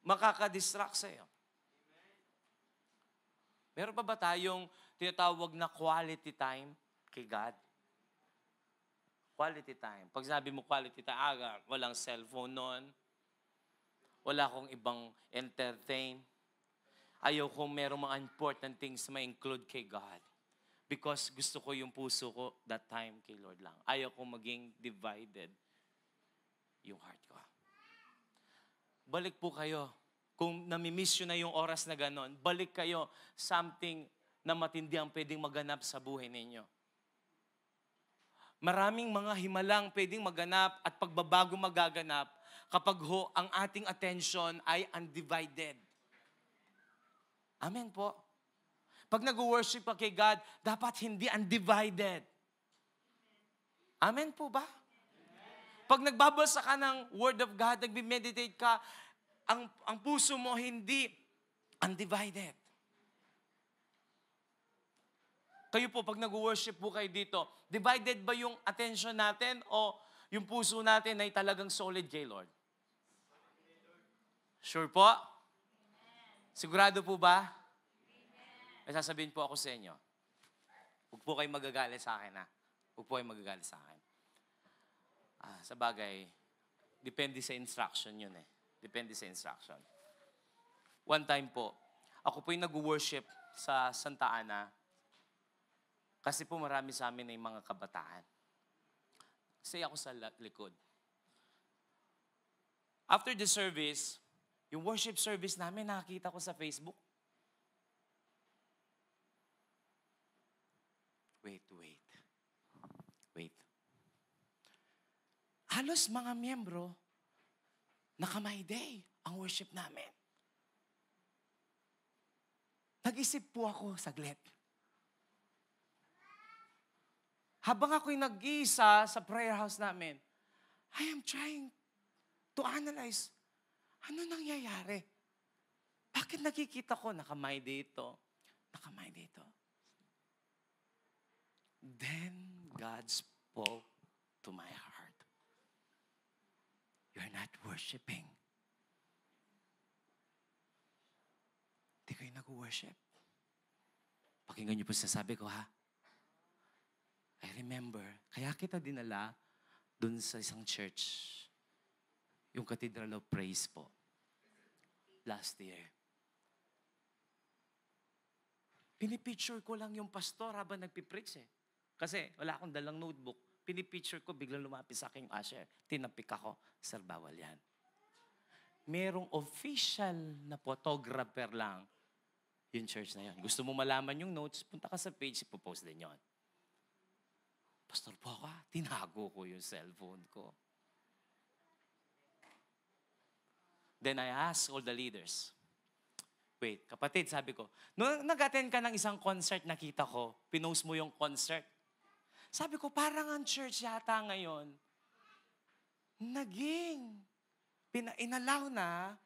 makakadistract sa'yo. Meron pa ba tayong tinatawag na quality time kay God? Quality time. Pag sabi mo quality time, walang cellphone noon. Wala akong ibang entertain. Ayaw kong merong mga important things na ma-include kay God. Because gusto ko yung puso ko that time kay Lord lang. Ayaw kong maging divided yung heart ko. Balik po kayo. Kung namimiss yun na yung oras na ganon, balik kayo, something na matindi ang pwedeng maganap sa buhay ninyo. Maraming mga himalang pwedeng maganap at pagbabago magaganap kapag ang ating attention ay undivided. Amen po. Pag nag-worship ka kay God, dapat hindi undivided. Amen po ba? Pag nagbabasa ka ng Word of God, nagbi-meditate ka, ang puso mo hindi undivided. Kayo po, pag nag-worship po kayo dito, divided ba yung attention natin o yung puso natin ay talagang solid kay Lord? Sure po? Sigurado po ba? May sasabihin po ako sa inyo. Huwag po kayo magagalit sa akin, ha? Huwag po kayo magagalit sa akin. Sa bagay, depende sa instruction yun eh. Depende sa instruction. One time po, ako po yung nag-worship sa Santa Ana kasi po marami sa amin ay mga kabataan. Kasi ako sa likod. After the service, yung worship service namin, nakakita ko sa Facebook. Wait. Halos mga miyembro, naka-my-day ang worship namin. Nag-isip po ako saglit. habang ako'y nag-iisa sa prayer house namin, I am trying to analyze, ano nangyayari? Bakit nakikita ko, nakamay dito, nakamay dito? Then, God spoke to my heart. You're not worshiping. Hindi kayo nag-worship. Pakinggan niyo po sasabi ko, ha? I remember, kaya kita dinala dun sa isang church, yung Cathedral of Praise po, last year. Pinipicture ko lang yung pastor habang nagpipreach eh. Kasi wala akong dalang notebook. Pinipicture ko, biglang lumapit sa akin yung usher. Tinapik ako, sir, bawal yan. Merong official na photographer lang yung church na yun. Gusto mo malaman yung notes, punta ka sa page, ipopost din yun. Pastor po ako, tinago ko yung cellphone ko. Then I asked all the leaders, wait, kapatid, sabi ko, nung nag-attend ka ng isang concert, nakita ko, pinost mo yung concert. Sabi ko, parang ang church yata ngayon, inalaw na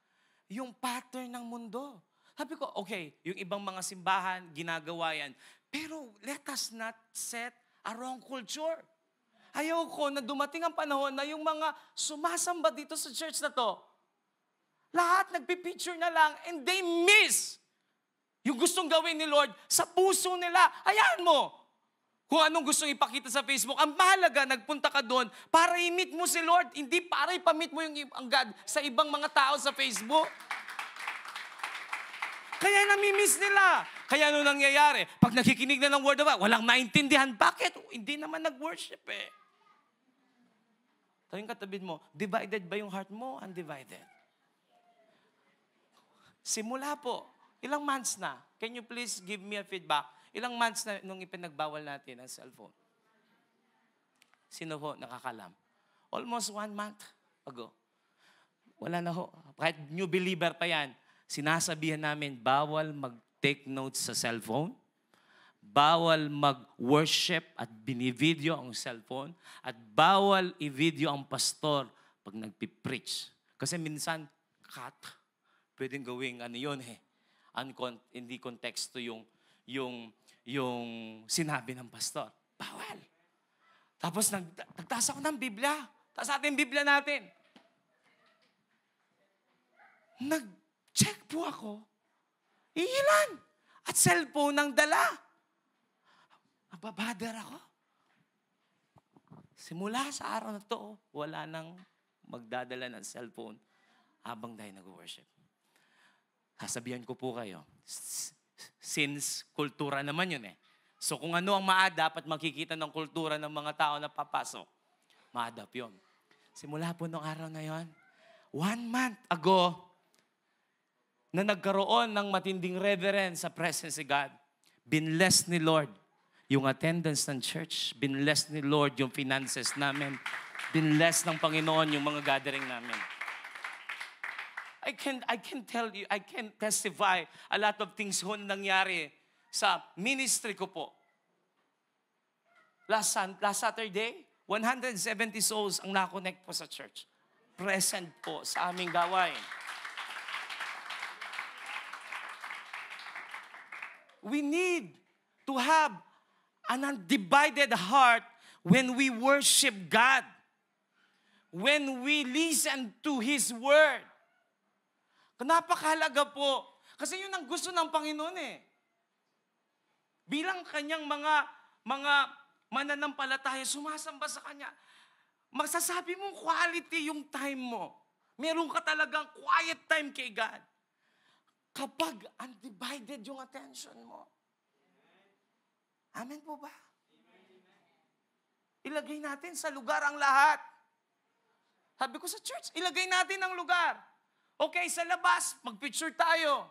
yung pattern ng mundo. Sabi ko, okay, yung ibang mga simbahan, ginagawa yan. Pero let us not set a wrong culture. Ayaw ko na dumating ang panahon na yung mga sumasamba dito sa church na to, lahat nagpipicture na lang and they miss yung gustong gawin ni Lord sa puso nila. Hayaan mo kung anong gustong ipakita sa Facebook. Ang mahalaga, nagpunta ka doon para i-meet mo si Lord, hindi para ipamit mo yung ang God sa ibang mga tao sa Facebook. Kaya nami-miss nila. Kaya ano nangyayari? Pag nakikinig na ng word of God, walang maintindihan. Bakit? Hindi naman nag-worship eh. Tawing katabid mo, divided ba yung heart mo? Undivided. Simula po, ilang months na? Can you please give me a feedback? Ilang months na nung ipinagbawal natin ang cellphone? Sino ho nakakalam? Almost 1 month ago. Wala na ho. Kahit new believer pa yan, sinasabihan namin, bawal mag-take notes sa cellphone, bawal mag-worship at binivideo ang cellphone, at bawal i-video ang pastor pag nagpipreach. Kasi minsan, pwedeng gawing ano yun eh. Hindi konteksto yung sinabi ng pastor. Bawal. Tapos nagtaas ako ng Biblia. Taas natin yung Biblia natin. Nag-check po ako. Ilan? At cellphone ang dala. Nababader ako. Simula sa araw na to, wala nang magdadala ng cellphone habang tayo nag-worship. Sasabihan ko po kayo, since kultura naman yun eh. So kung ano ang dapat makikita ng kultura ng mga tao na papasok, maadap yun. Simula po nung araw na yon, 1 month ago, na nagkaroon ng matinding reverence sa presence ni God, binless ni Lord yung attendance ng church, binless ni Lord yung finances namin, binless ng Panginoon yung mga gathering namin. I can tell you, I can testify a lot of things ho na nangyari sa ministry ko po. Last Saturday, 170 souls ang na-connect po sa church. Present po sa aming gawain. We need to have an undivided heart when we worship God. When we listen to His Word. Napakahalaga po. Kasi yun ang gusto ng Panginoon eh. Bilang kanyang mga mananampalataya, sumasamba sa Kanya. Masasabi mong quality yung time mo. Meron ka talagang quiet time kay God. Kapag undivided yung attention mo. Amen po ba? Ilagay natin sa lugar ang lahat. Sabi ko sa church, ilagay natin ang lugar. Okay, sa labas, mag-picture tayo.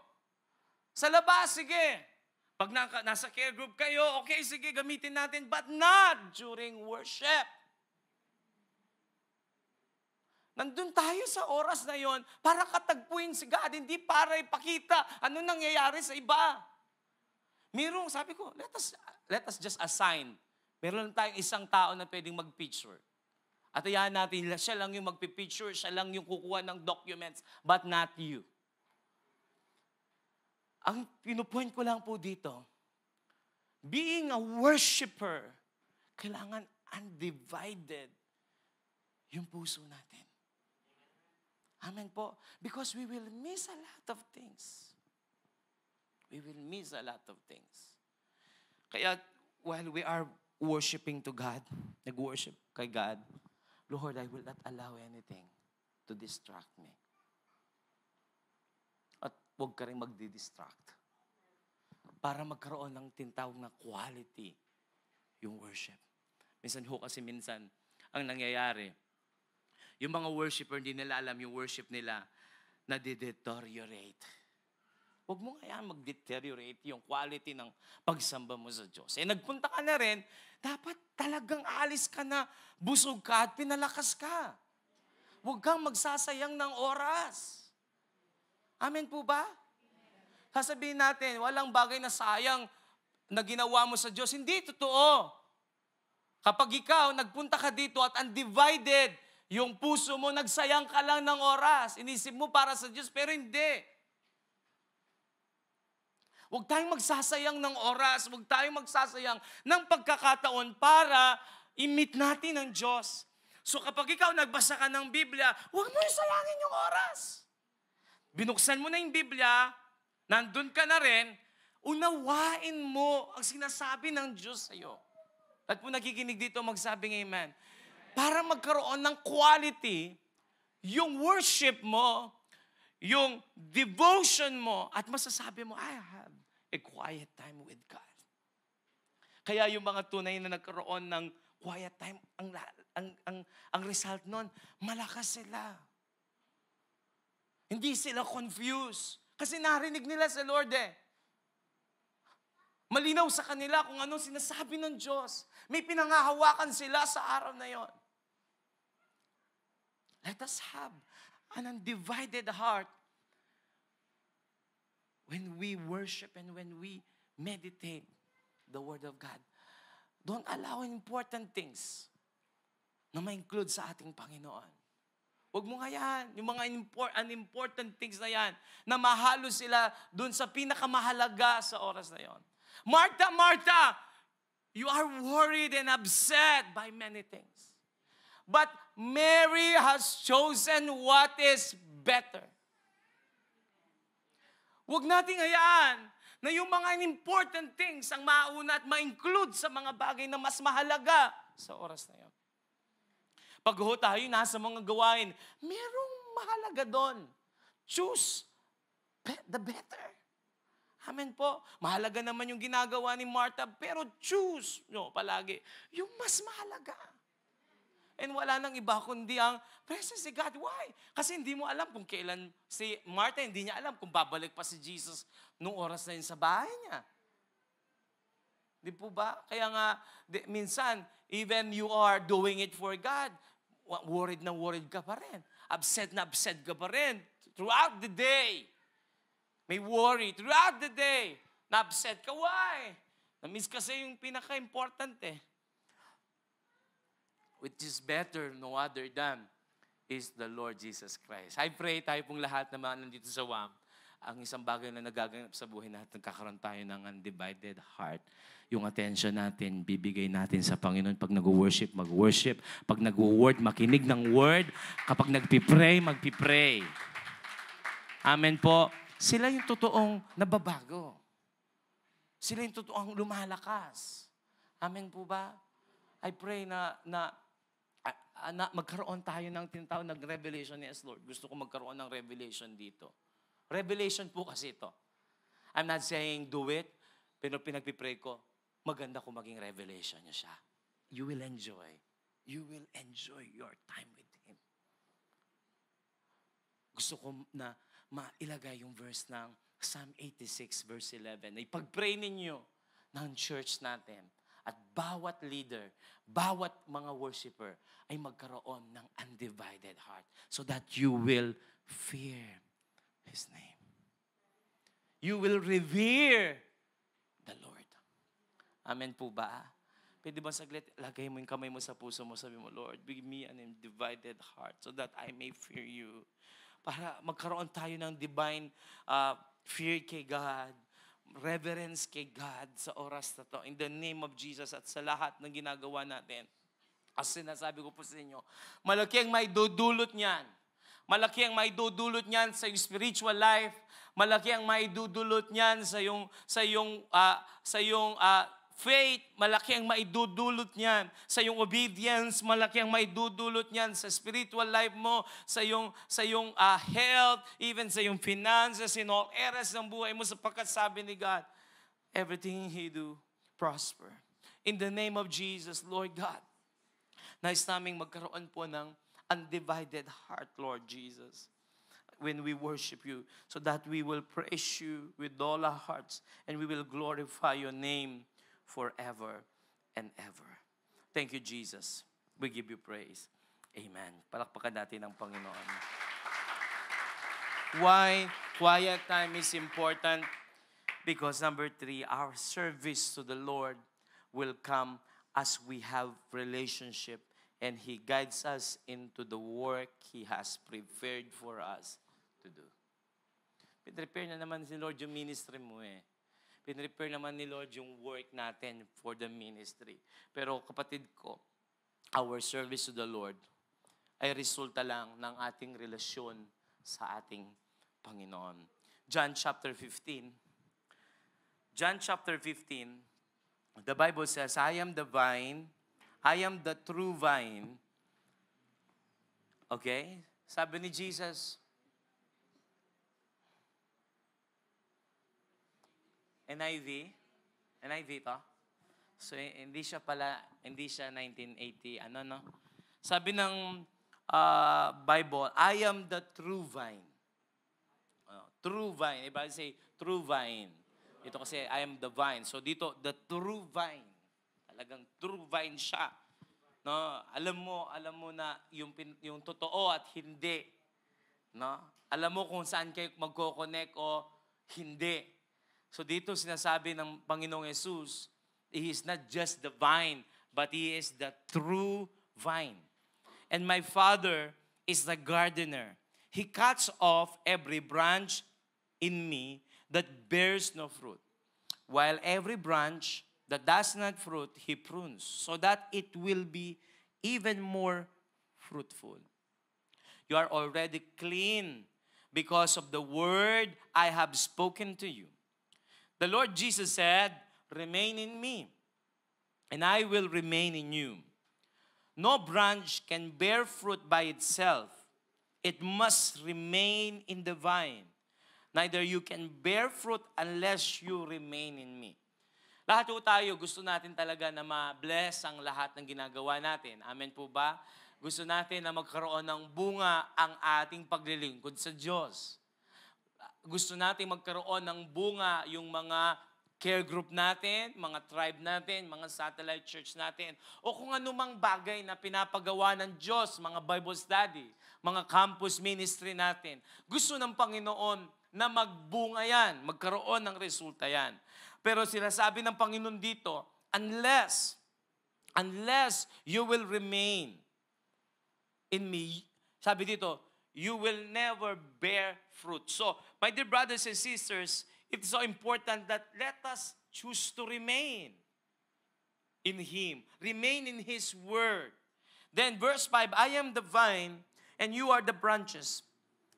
Sa labas, sige. Pag nasa care group kayo, okay, sige, gamitin natin. But not during worship. Nandun tayo sa oras na yon para katagpuin si God, hindi para ipakita ano nangyayari sa iba. Sabi ko, let us just assign Meron lang tayong isang tao na pwedeng mag-picture. At ayahan natin, siya lang yung mag-picture, siya lang yung kukuha ng documents, but not you. Ang pinupoint ko lang po dito, being a worshiper, kailangan undivided yung puso natin. Amen po. Because we will miss a lot of things. We will miss a lot of things. Kaya, while we are worshiping to God, nag-worship kay God, Lord, I will not allow anything to distract me. At huwag ka rin magdi-distract. Para magkaroon ng tinatawag na quality yung worship. Minsan ang nangyayari, yung mga worshiper, hindi nila alam yung worship nila na deteriorate. Huwag mo kaya mag-deteriorate yung quality ng pagsamba mo sa Diyos. Nagpunta ka na rin, dapat talagang alis ka na, busog ka at pinalakas ka. Huwag kang magsasayang ng oras. Amen po ba? Sasabihin natin, walang bagay na sayang na ginawa mo sa Diyos. Hindi, totoo. Kapag ikaw, nagpunta ka dito at undivided, yung puso mo, nagsayang ka lang ng oras. Inisip mo para sa Diyos, pero hindi. Huwag tayong magsasayang ng oras. Huwag tayong magsasayang ng pagkakataon para i-meet natin ang Diyos. So kapag ikaw nagbasa ka ng Biblia, huwag mo isayangin yung oras. Binuksan mo na yung Biblia, nandun ka na rin, unawain mo ang sinasabi ng Diyos sa iyo. At po nakikinig dito, magsabing amen. Para magkaroon ng quality, yung worship mo, yung devotion mo, at masasabi mo, I have a quiet time with God. Kaya yung mga tunay na nagkaroon ng quiet time, ang result nun, malakas sila. Hindi sila confused. Kasi narinig nila sa Lord Malinaw sa kanila kung anong sinasabi ng Diyos. May pinangahawakan sila sa araw na yon. Let us have an undivided heart when we worship and when we meditate the Word of God. Don't allow important things na ma-include sa ating Panginoon. Huwag mo hayaan yung mga unimportant things na yan na mahalo sila dun sa pinakamahalaga sa oras na yon. Martha, Martha, you are worried and upset by many things. But Mary has chosen what is better. Huwag nating hayaan na yung mga important things ang mauna at ma-include sa mga bagay na mas mahalaga sa oras na yon. Pag tayo nasa mga gawain, merong mahalaga doon. Choose the better. Amen po. Mahalaga naman yung ginagawa ni Martha, pero choose nyo palagi yung mas mahalaga. And wala nang iba kundi ang presence ni God. Why? Kasi hindi mo alam kung kailan si Martha, hindi niya alam kung babalik pa si Jesus nung oras na yun sa bahay niya. Di po ba? Kaya nga, minsan, even you are doing it for God, worried na worried ka pa rin. Upset na upset ka pa rin. Throughout the day, may worry. Throughout the day, na-upset ka. Why? Na-miss kasi yung pinaka-important Which is better no other than is the Lord Jesus Christ. I pray tayo pong lahat na mga nandito sa WAM, ang isang bagay na nagaganap sa buhay natin, nagkakaroon tayo ng undivided heart. Yung attention natin, bibigay natin sa Panginoon. Pag nag-worship, mag-worship. Pag nag-word, makinig ng word. Kapag nag-pray, mag-pray. Amen po. Sila yung totoong nababago. Sila yung totoong lumalakas. Amen po ba? I pray na magkaroon tayo ng tinatawag na revelation. Yes, Lord. Gusto ko magkaroon ng revelation dito. Revelation po kasi ito. I'm not saying do it, pero pinagpipray ko, maganda kung maging revelation niya siya. You will enjoy. You will enjoy your time with Him. Gusto ko na mailagay yung verse ng Psalm 86, verse 11. Ipag-pray ninyo ng church natin at bawat leader, bawat mga worshiper ay magkaroon ng undivided heart so that you will fear His name. You will revere the Lord. Amen po ba? Pwede ba saglit, lagay mo yung kamay mo sa puso mo, sabi mo, Lord, give me an undivided heart so that I may fear you. Para magkaroon tayo ng divine fear kay God, reverence kay God sa oras na to. In the name of Jesus at sa lahat ng ginagawa natin. As sinasabi ko po sa inyo, malaki ang may dudulot niyan. Malaki ang may dudulot niyan sa iyong spiritual life. Malaki ang may dudulot niyan sa iyong faith. Malaki ang maidudulot niyan sa iyong obedience. Malaki ang maidudulot niyan sa spiritual life mo, sa iyong health, even sa iyong finances, in all areas ng buhay mo, sapagkat sabi ni God, everything He do, prosper. In the name of Jesus, Lord God, nais naming magkaroon po ng undivided heart, Lord Jesus, when we worship you, so that we will praise you with all our hearts and we will glorify your name forever and ever. Thank you, Jesus. We give you praise. Amen. Palakpakan natin ang Panginoon. Why quiet time is important? Because number 3, our service to the Lord will come as we have relationship and He guides us into the work He has prepared for us to do. Pinrepare na naman si Lord yung ministry mo eh. Pinrepare naman ni Lord yung work natin for the ministry. Pero kapatid ko, our service to the Lord ay resulta lang ng ating relasyon sa ating Panginoon. John chapter 15. John chapter 15, the Bible says, I am the vine, I am the true vine. Okay? Sabi ni Jesus, NIV to. So, hindi siya 1980, no? Sabi ng Bible, I am the true vine. True vine. Iba say, true vine. Ito kasi, I am the vine. So, dito, the true vine. Talagang true vine siya. No? Alam mo na yung totoo at hindi. No? Alam mo kung saan kayo magko-connect o hindi. So dito sinasabi ng Panginoong Jesus, He is not just the vine, but He is the true vine. And my Father is the gardener. He cuts off every branch in me that bears no fruit, while every branch that does not fruit, He prunes, so that it will be even more fruitful. You are already clean because of the word I have spoken to you. The Lord Jesus said, remain in me, and I will remain in you. No branch can bear fruit by itself. It must remain in the vine. Neither you can bear fruit unless you remain in me. Lahat po tayo, gusto natin talaga na ma-bless ang lahat ng ginagawa natin. Amen po ba? Gusto natin na magkaroon ng bunga ang ating paglilingkod sa Diyos. Gusto natin magkaroon ng bunga yung mga care group natin, mga tribe natin, mga satellite church natin, o kung anumang bagay na pinapagawa ng Diyos, mga Bible study, mga campus ministry natin. Gusto ng Panginoon na magbunga yan, magkaroon ng resulta yan. Pero sinasabi ng Panginoon dito, unless you will remain in me, sabi dito, you will never bear fruit. So, my dear brothers and sisters, it's so important that let us choose to remain in Him. Remain in His Word. Then verse 5, I am the vine, and you are the branches.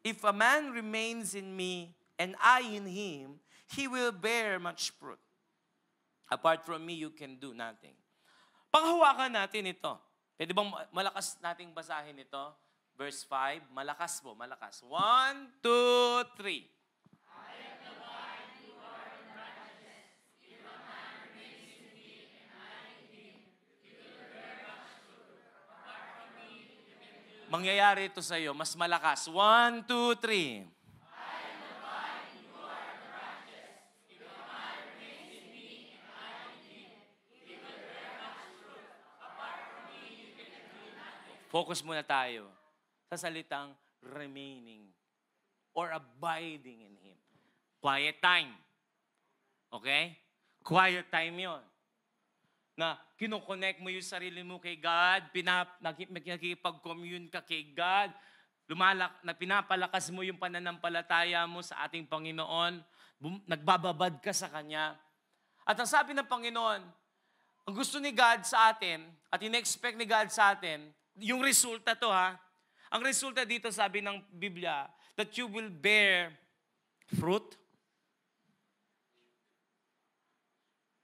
If a man remains in me, and I in him, he will bear much fruit. Apart from me, you can do nothing. Panghawakan natin ito. Pwede bang malakas nating basahin ito? Verse 5, malakas po, malakas. 1, 2, 3. Mangyayari ito sa iyo, mas malakas. 1, 2, 3. Focus muna tayo sa salitang remaining or abiding in Him. Quiet time. Okay? Quiet time yon. na kinoconnect mo yung sarili mo kay God, nakikipag-commune ka kay God, na pinapalakas mo yung pananampalataya mo sa ating Panginoon, nagbababad ka sa Kanya. At ang sabi ng Panginoon, ang gusto ni God sa atin, at in-expect ni God sa atin, yung resulta to ha, ang resulta dito sabi ng Biblia, that you will bear fruit.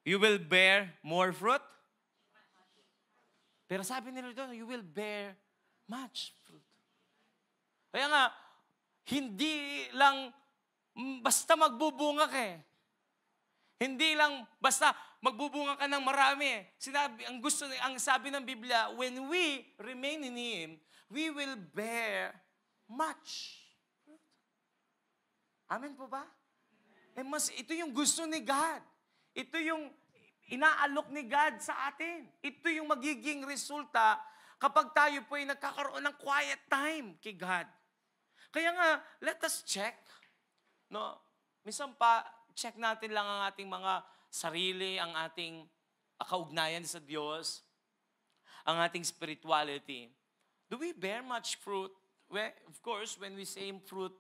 You will bear more fruit. Pero sabi nila doon, you will bear much fruit. Kaya nga, hindi lang basta magbubunga ka eh. Hindi lang basta magbubunga ka ng marami eh. Ang sabi ng Biblia, when we remain in Him, we will bear much fruit. Amen po ba? Ito yung gusto ni God. Ito yung inaalok ni God sa atin. Ito yung magiging resulta kapag tayo po ay nagkakaroon ng quiet time kay God. Kaya nga, let us check. No? Minsan pa, check natin lang ang ating mga sarili, ang ating kaugnayan sa Diyos, ang ating spirituality. Do we bear much fruit? Well, of course, when we say fruit,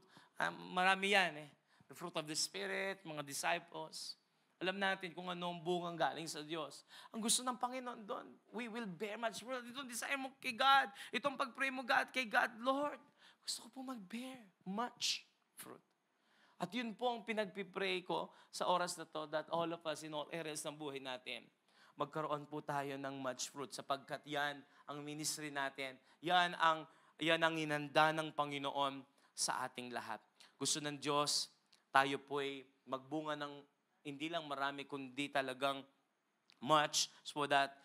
marami yan eh. The fruit of the Spirit, mga disciples. Alam natin kung anong bungang galing sa Diyos. Ang gusto ng Panginoon doon, we will bear much fruit. Itong desire mo kay God, itong pag-pray mo God, kay God, Lord, gusto ko po mag-bear much fruit. At yun po ang pinagpipray ko sa oras na to, that all of us in all areas ng buhay natin, magkaroon po tayo ng much fruit sapagkat yan ang ministry natin. Yan ang inanda ng Panginoon sa ating lahat. Gusto ng Diyos, tayo po ay magbunga ng hindi lang marami, kundi talagang much so that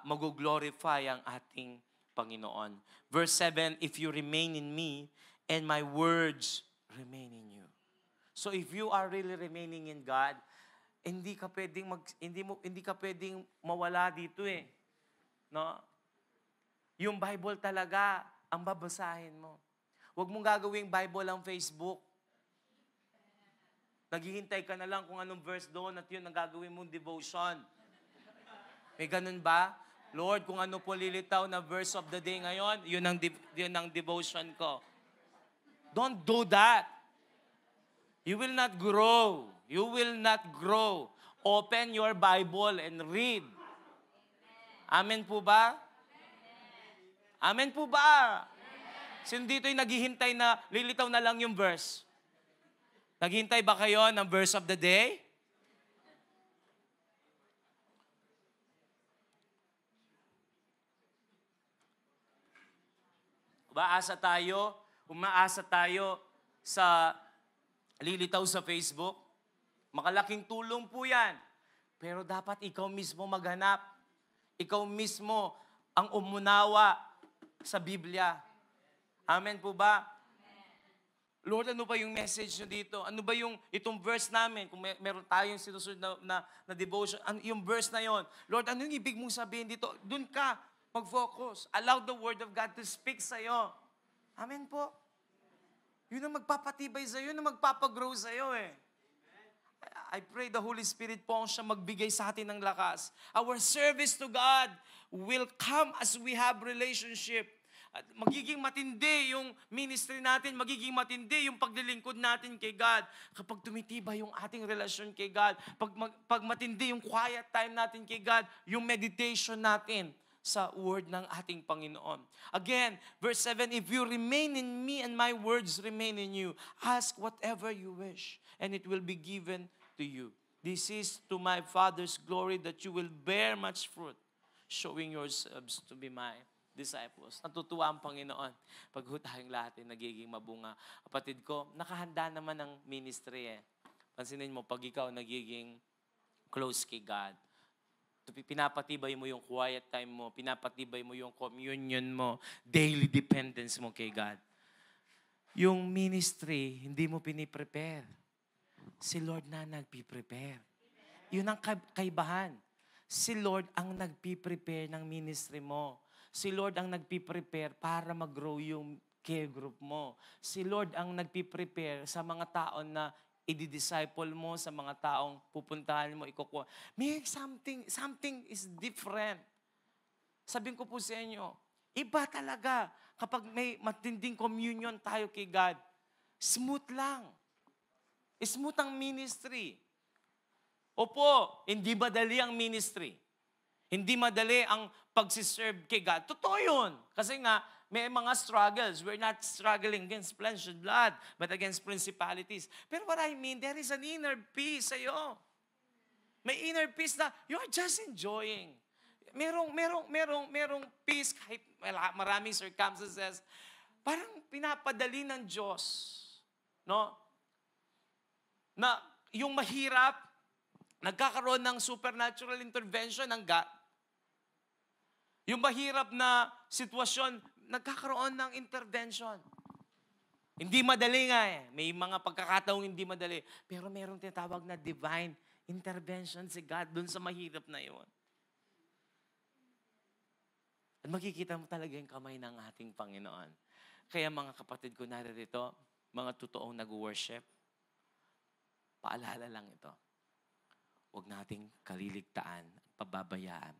mag-glorify ang ating Panginoon. Verse 7, if you remain in me and my words remain in you. So if you are really remaining in God, hindi ka pwedeng mawala dito eh. No? Yung Bible talaga ang babasahin mo. Huwag mong gagawing Bible ang Facebook. Naghihintay ka na lang kung anong verse doon at yun ang gagawin mong devotion. May ganun ba? Lord, kung ano po lilitaw na verse of the day ngayon, yun ang devotion ko. Don't do that. You will not grow. You will not grow. Open your Bible and read. Amen po ba? Amen po ba? Sino dito yung naghihintay na lilitaw na lang yung verse? Naghihintay ba kayo ng verse of the day? Umaasa tayo sa lilitaw sa Facebook. Makalaking tulong po yan. Pero dapat ikaw mismo maghanap. Ikaw mismo ang umunawa sa Biblia. Amen po ba? Lord, ano ba yung message nyo dito? Ano ba itong verse namin? Kung meron tayong sinusunod na devotion, yung verse na yon. Lord, ano yung ibig mong sabihin dito? Doon ka mag-focus. Allow the Word of God to speak sa'yo. Amen po. Yun ang magpapatibay sa'yo, yun ang magpapagrow sa'yo eh. I pray the Holy Spirit po ang siya magbigay sa atin ng lakas. Our service to God will come as we have relationship. At magiging matindi yung ministry natin, magiging matindi yung paglilingkod natin kay God. Kapag tumitibay yung ating relasyon kay God, pag matindi yung quiet time natin kay God, yung meditation natin sa word ng ating Panginoon. Again, verse 7, if you remain in me and my words remain in you, ask whatever you wish, and it will be given to you. This is to my Father's glory that you will bear much fruit, showing yourselves to be my disciples. Natutuwa ang Panginoon pag tayong lahat ay nagiging mabunga. Kapatid ko, nakahanda naman ang ministry eh. Pansinin mo, pag ikaw nagiging close kay God, pinapatibay mo yung quiet time mo, pinapatibay mo yung communion mo, daily dependence mo kay God. Yung ministry, hindi mo piniprepare. Si Lord na nagpiprepare. Yun ang kaibahan. Si Lord ang nagpiprepare ng ministry mo. Si Lord ang nagpiprepare para mag-grow yung care group mo. Si Lord ang nagpiprepare sa mga tao na i-disciple mo sa mga taong pupuntahan mo, ikukuha. May something is different. Sabihin ko po sa inyo, iba talaga kapag may matinding communion tayo kay God. Smooth lang. Smooth ang ministry. Opo, hindi madali ang ministry. Hindi madali ang pagsiserve kay God. Totoo yun. Kasi nga, may mga struggles. We're not struggling against flesh and blood, but against principalities. Pero what I mean, there is an inner peace sa'yo. May inner peace na you're just enjoying. Merong peace kahit maraming circumstances. Parang pinapadali ng Diyos. No? Na yung mahirap, nagkakaroon ng supernatural intervention ng God. Yung mahirap na sitwasyon, nagkakaroon ng intervention. Hindi madali nga eh. May mga pagkakataong hindi madali. Pero merong tinatawag na divine intervention si God dun sa mahirap na yun. At makikita mo talaga yung kamay ng ating Panginoon. Kaya mga kapatid ko narito, mga totoong nag-worship, paalala lang ito. Huwag nating kaliligtaan at pababayaan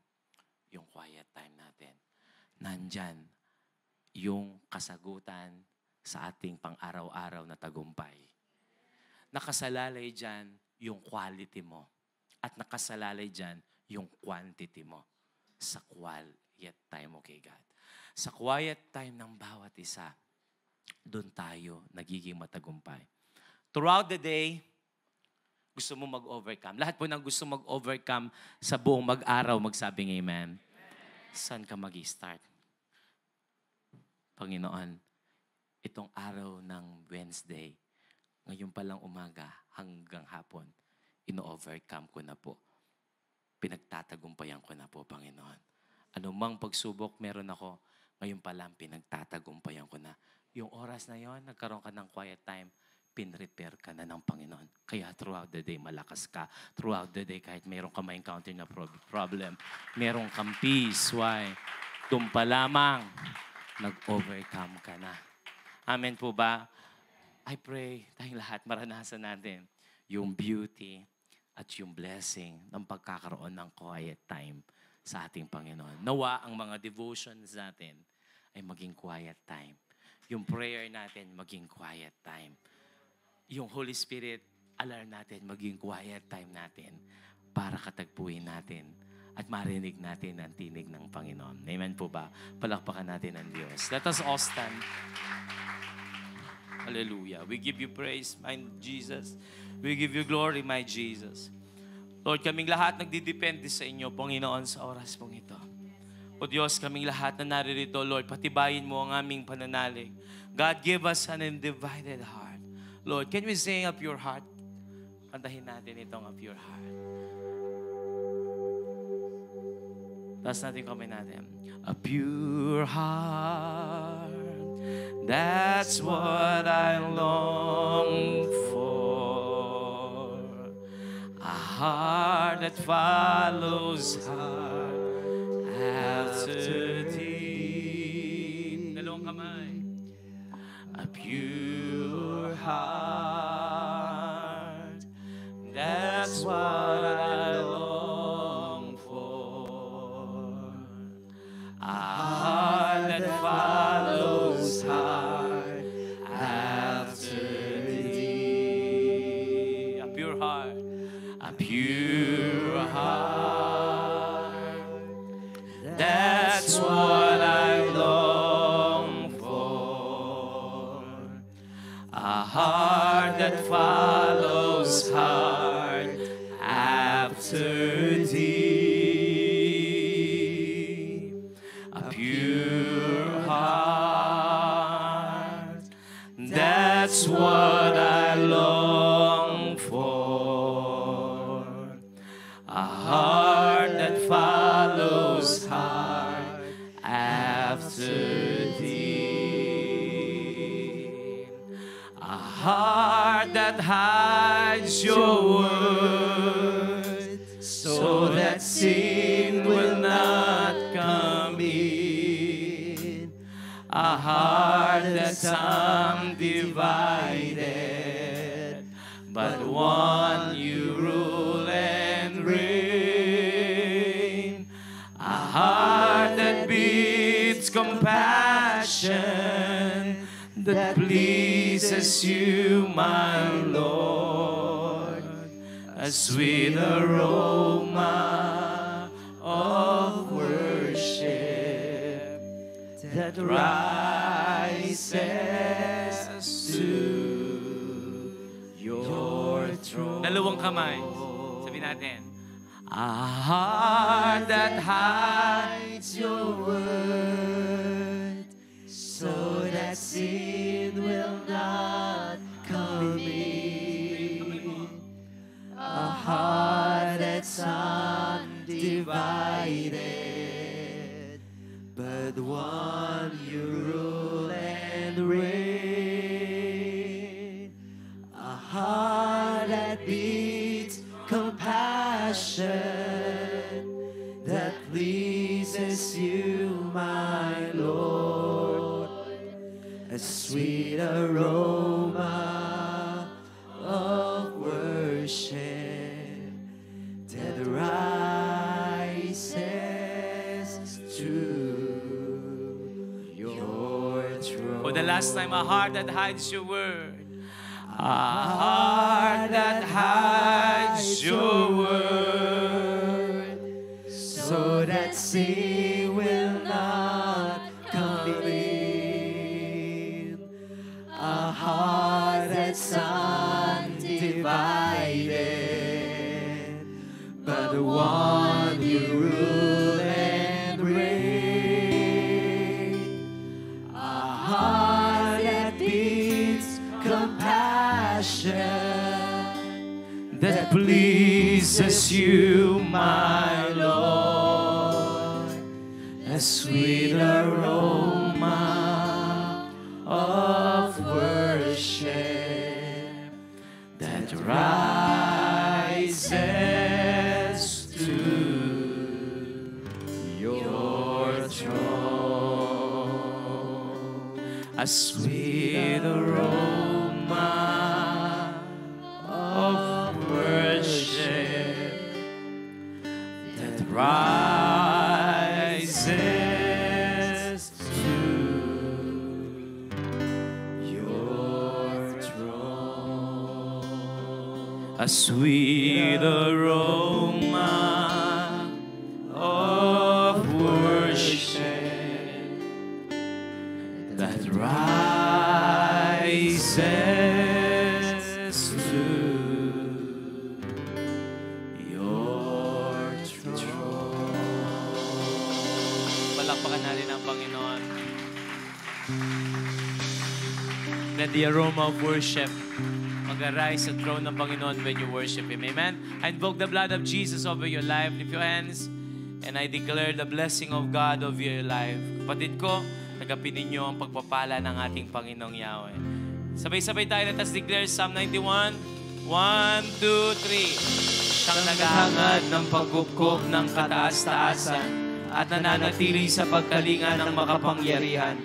yung quiet time natin. Nandyan yung kasagutan sa ating pang-araw-araw na tagumpay. Nakasalalay dyan yung quality mo. At nakasalalay dyan yung quantity mo sa quiet time mo kay God. Sa quiet time ng bawat isa, doon tayo nagiging matagumpay. Throughout the day, gusto mo mag-overcome. Lahat po nang gusto mag-overcome sa buong mag-araw, magsabing amen. Saan ka mag-start? Panginoon, itong araw ng Wednesday, ngayon palang umaga hanggang hapon, ino-overcome ko na po. Pinagtatagumpayan ko na po, Panginoon. Anumang pagsubok meron ako, ngayon palang pinagtatagumpayan ko na. Yung oras na yon, nagkaroon ka ng quiet time, pinrepair ka na ng Panginoon. Kaya throughout the day, malakas ka. Throughout the day, kahit mayroon ka ma-encounter na problem, meron kang peace. Why? Doon pa lamang, nag-overcome ka na. Amen po ba? I pray tayong lahat maranasan natin yung beauty at yung blessing ng pagkakaroon ng quiet time sa ating Panginoon. Nawa ang mga devotions natin ay maging quiet time. Yung prayer natin maging quiet time. Yung Holy Spirit, alarm natin maging quiet time natin para katagpuin natin at marinig natin ang tinig ng Panginoon. Amen po ba? Palakpakan natin ang Diyos. Let us all stand. Hallelujah. We give you praise, my Jesus. We give you glory, my Jesus. Lord, kaming lahat nagdidepende sa inyo, Panginoon, sa oras pong ito. O Diyos, kaming lahat na naririto, Lord, patibayin mo ang aming pananalig. God, give us an undivided heart. Lord, can we sing Up Your Heart? Kantahin natin itong Up Your Heart. Taas natin kamay natin. A pure heart, that's what I long for. A heart that follows hard after thee. Dalawang kamay. A pure heart, that's what I long for. A heart that follows hard after thee. A pure heart. A pure heart, that's what I long for. A heart that follows hard after thee. A pure heart, that's what I long for. A heart that follows hard after thee. A heart that hides your word so that sin will not come in. A heart that's undivided, but one you rule and reign. A heart that beats compassion, that pleases you, my Lord. A sweet aroma of worship that rises to your throne. Dalawang kamay. Sabi natin. A heart that hides your word, so that sin will not come in. A heart that's undivided, but one you rule and reign. A heart that beats compassion, that pleases you, my Lord. A sweet aroma of worship that rises to your throne. For the last time, a heart that hides your word. A heart that hides your word, so that sin will not come in. A heart that's undivided, but the one you rule and reign. A heart that beats compassion, that pleases you, my Lord. A sweet aroma of worship that rises to your throne. A sweet aroma of worship that rises to your throne. A sweet aroma of worship that rises to your throne. Palakpakan natin ang Panginoon. Let the aroma of worship mag-arise sa throne ng Panginoon when you worship Him. Amen? I invoke the blood of Jesus over your life. Lift your hands. And I declare the blessing of God over your life. Kapatid ko, tagapin ninyo ang pagpapala ng ating Panginoong Yahweh. Sabay-sabay tayo, let us declare Psalm 91. 1, 2, 3. Siyang naghahangad ng pagkupkop ng kataas-taasan at nananatili sa pagkalinga ng makapangyarihan,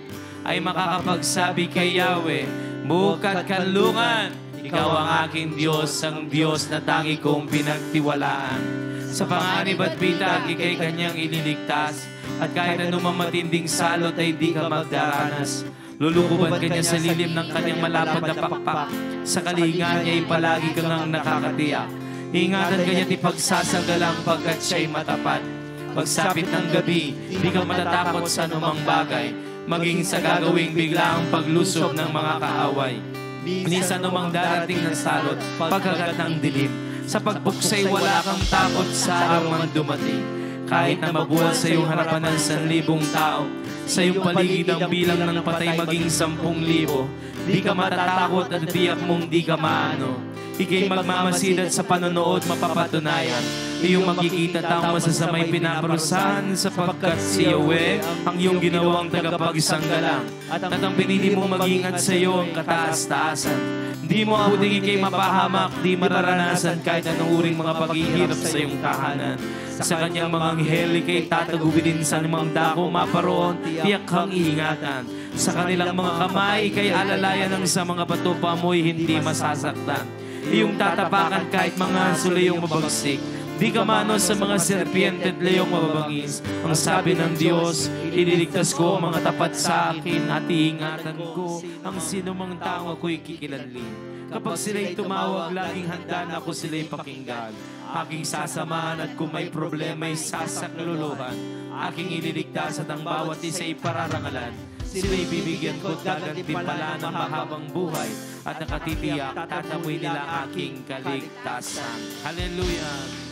ay makakapagsabi kay Yahweh, bukat kanlungan, ikaw ang aking Diyos, ang Diyos na tangi kong pinagtiwalaan. Sa panganib at bitag, ika'y kanyang ililigtas, at kahit anumang matinding salot ay di ka magdaranas. Lulukuban kanya sa lilim ng kanyang malapad na pakpak, sa kalinga niya ay palagi kang nakakatiyak. Ingatan kanya't ipagsasagalang pagkat siya'y matapat. Pagsapit ng gabi, di ka matatakot sa anumang bagay, maging sa gagawing biglaang paglusob ng mga kaaway. Minsan anumang darating ng salot, pagkagat ng dilim, sa pagpuksay wala kang takot sa araw man dumating. Kahit na mabuhat sa iyong harapan ng 1,000 tao, sa iyong paligid ang bilang ng patay maging 10,000, di ka matatakot at tiyak mong di ka maano. Ika'y magmamasid at sa panonood mapapatunayan. Iyong makikita taong masasamay pinaparusahan, sapagkat si Yahweh ang iyong ginawang tagapagisanggalang, at ang pinili mong mag-ingat sa iyo ang kataas-taasan. Di mo abuting ika'y mapahamak, di mararanasan kahit anong uring mga paghihirap sa iyong tahanan. Sa kanyang mga anghel, ika'y tatagubin sa anumang dako maparoon, tiyak kang iingatan. Sa kanilang mga kamay, ika'y alalayan ng sa mga bato pa mo'y hindi masasaktan. iyong tatapakan kahit mga sulayong mabagsik. Di ka mano sa mga serpiente at layong mababangis. Ang sabi ng Diyos, ililigtas ko ang mga tapat sa akin at iingatan ko ang sinumang tao ako'y kikilanlin. Kapag sila'y tumawag, laging handa na ako sila'y pakinggan. Aking sasamahan at kung may problema'y sasakluluhan. Aking ililigtas at ang bawat isa'y pararangalan. Sila'y bibigyan ko at gagantimpala ng mahabang buhay at nakatitiyak tatamoy nila aking kaligtasan. Hallelujah!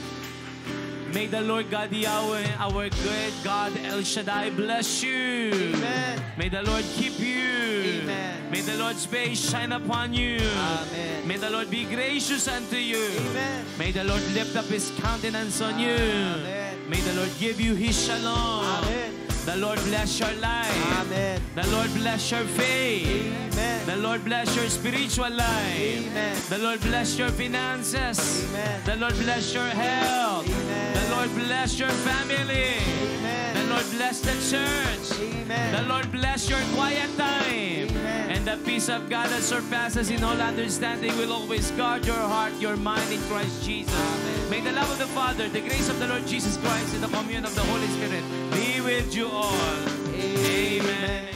May the Lord God Yahweh, our great God El Shaddai, bless you. Amen. May the Lord keep you. Amen. May the Lord's face shine upon you. Amen. May the Lord be gracious unto you. Amen. May the Lord lift up His countenance on you. Amen. May the Lord give you His shalom. Amen. The Lord bless your life. Amen. The Lord bless your faith. Amen. The Lord bless your spiritual life. Amen. The Lord bless your finances. Amen. The Lord bless your health. Amen. The Lord bless your family. Amen. The Lord bless the church. Amen. The Lord bless your quiet time. Amen. And the peace of God that surpasses in all understanding will always guard your heart, your mind in Christ Jesus. Amen. May the love of the Father, the grace of the Lord Jesus Christ, and the communion of the Holy Spirit be with you all. Amen.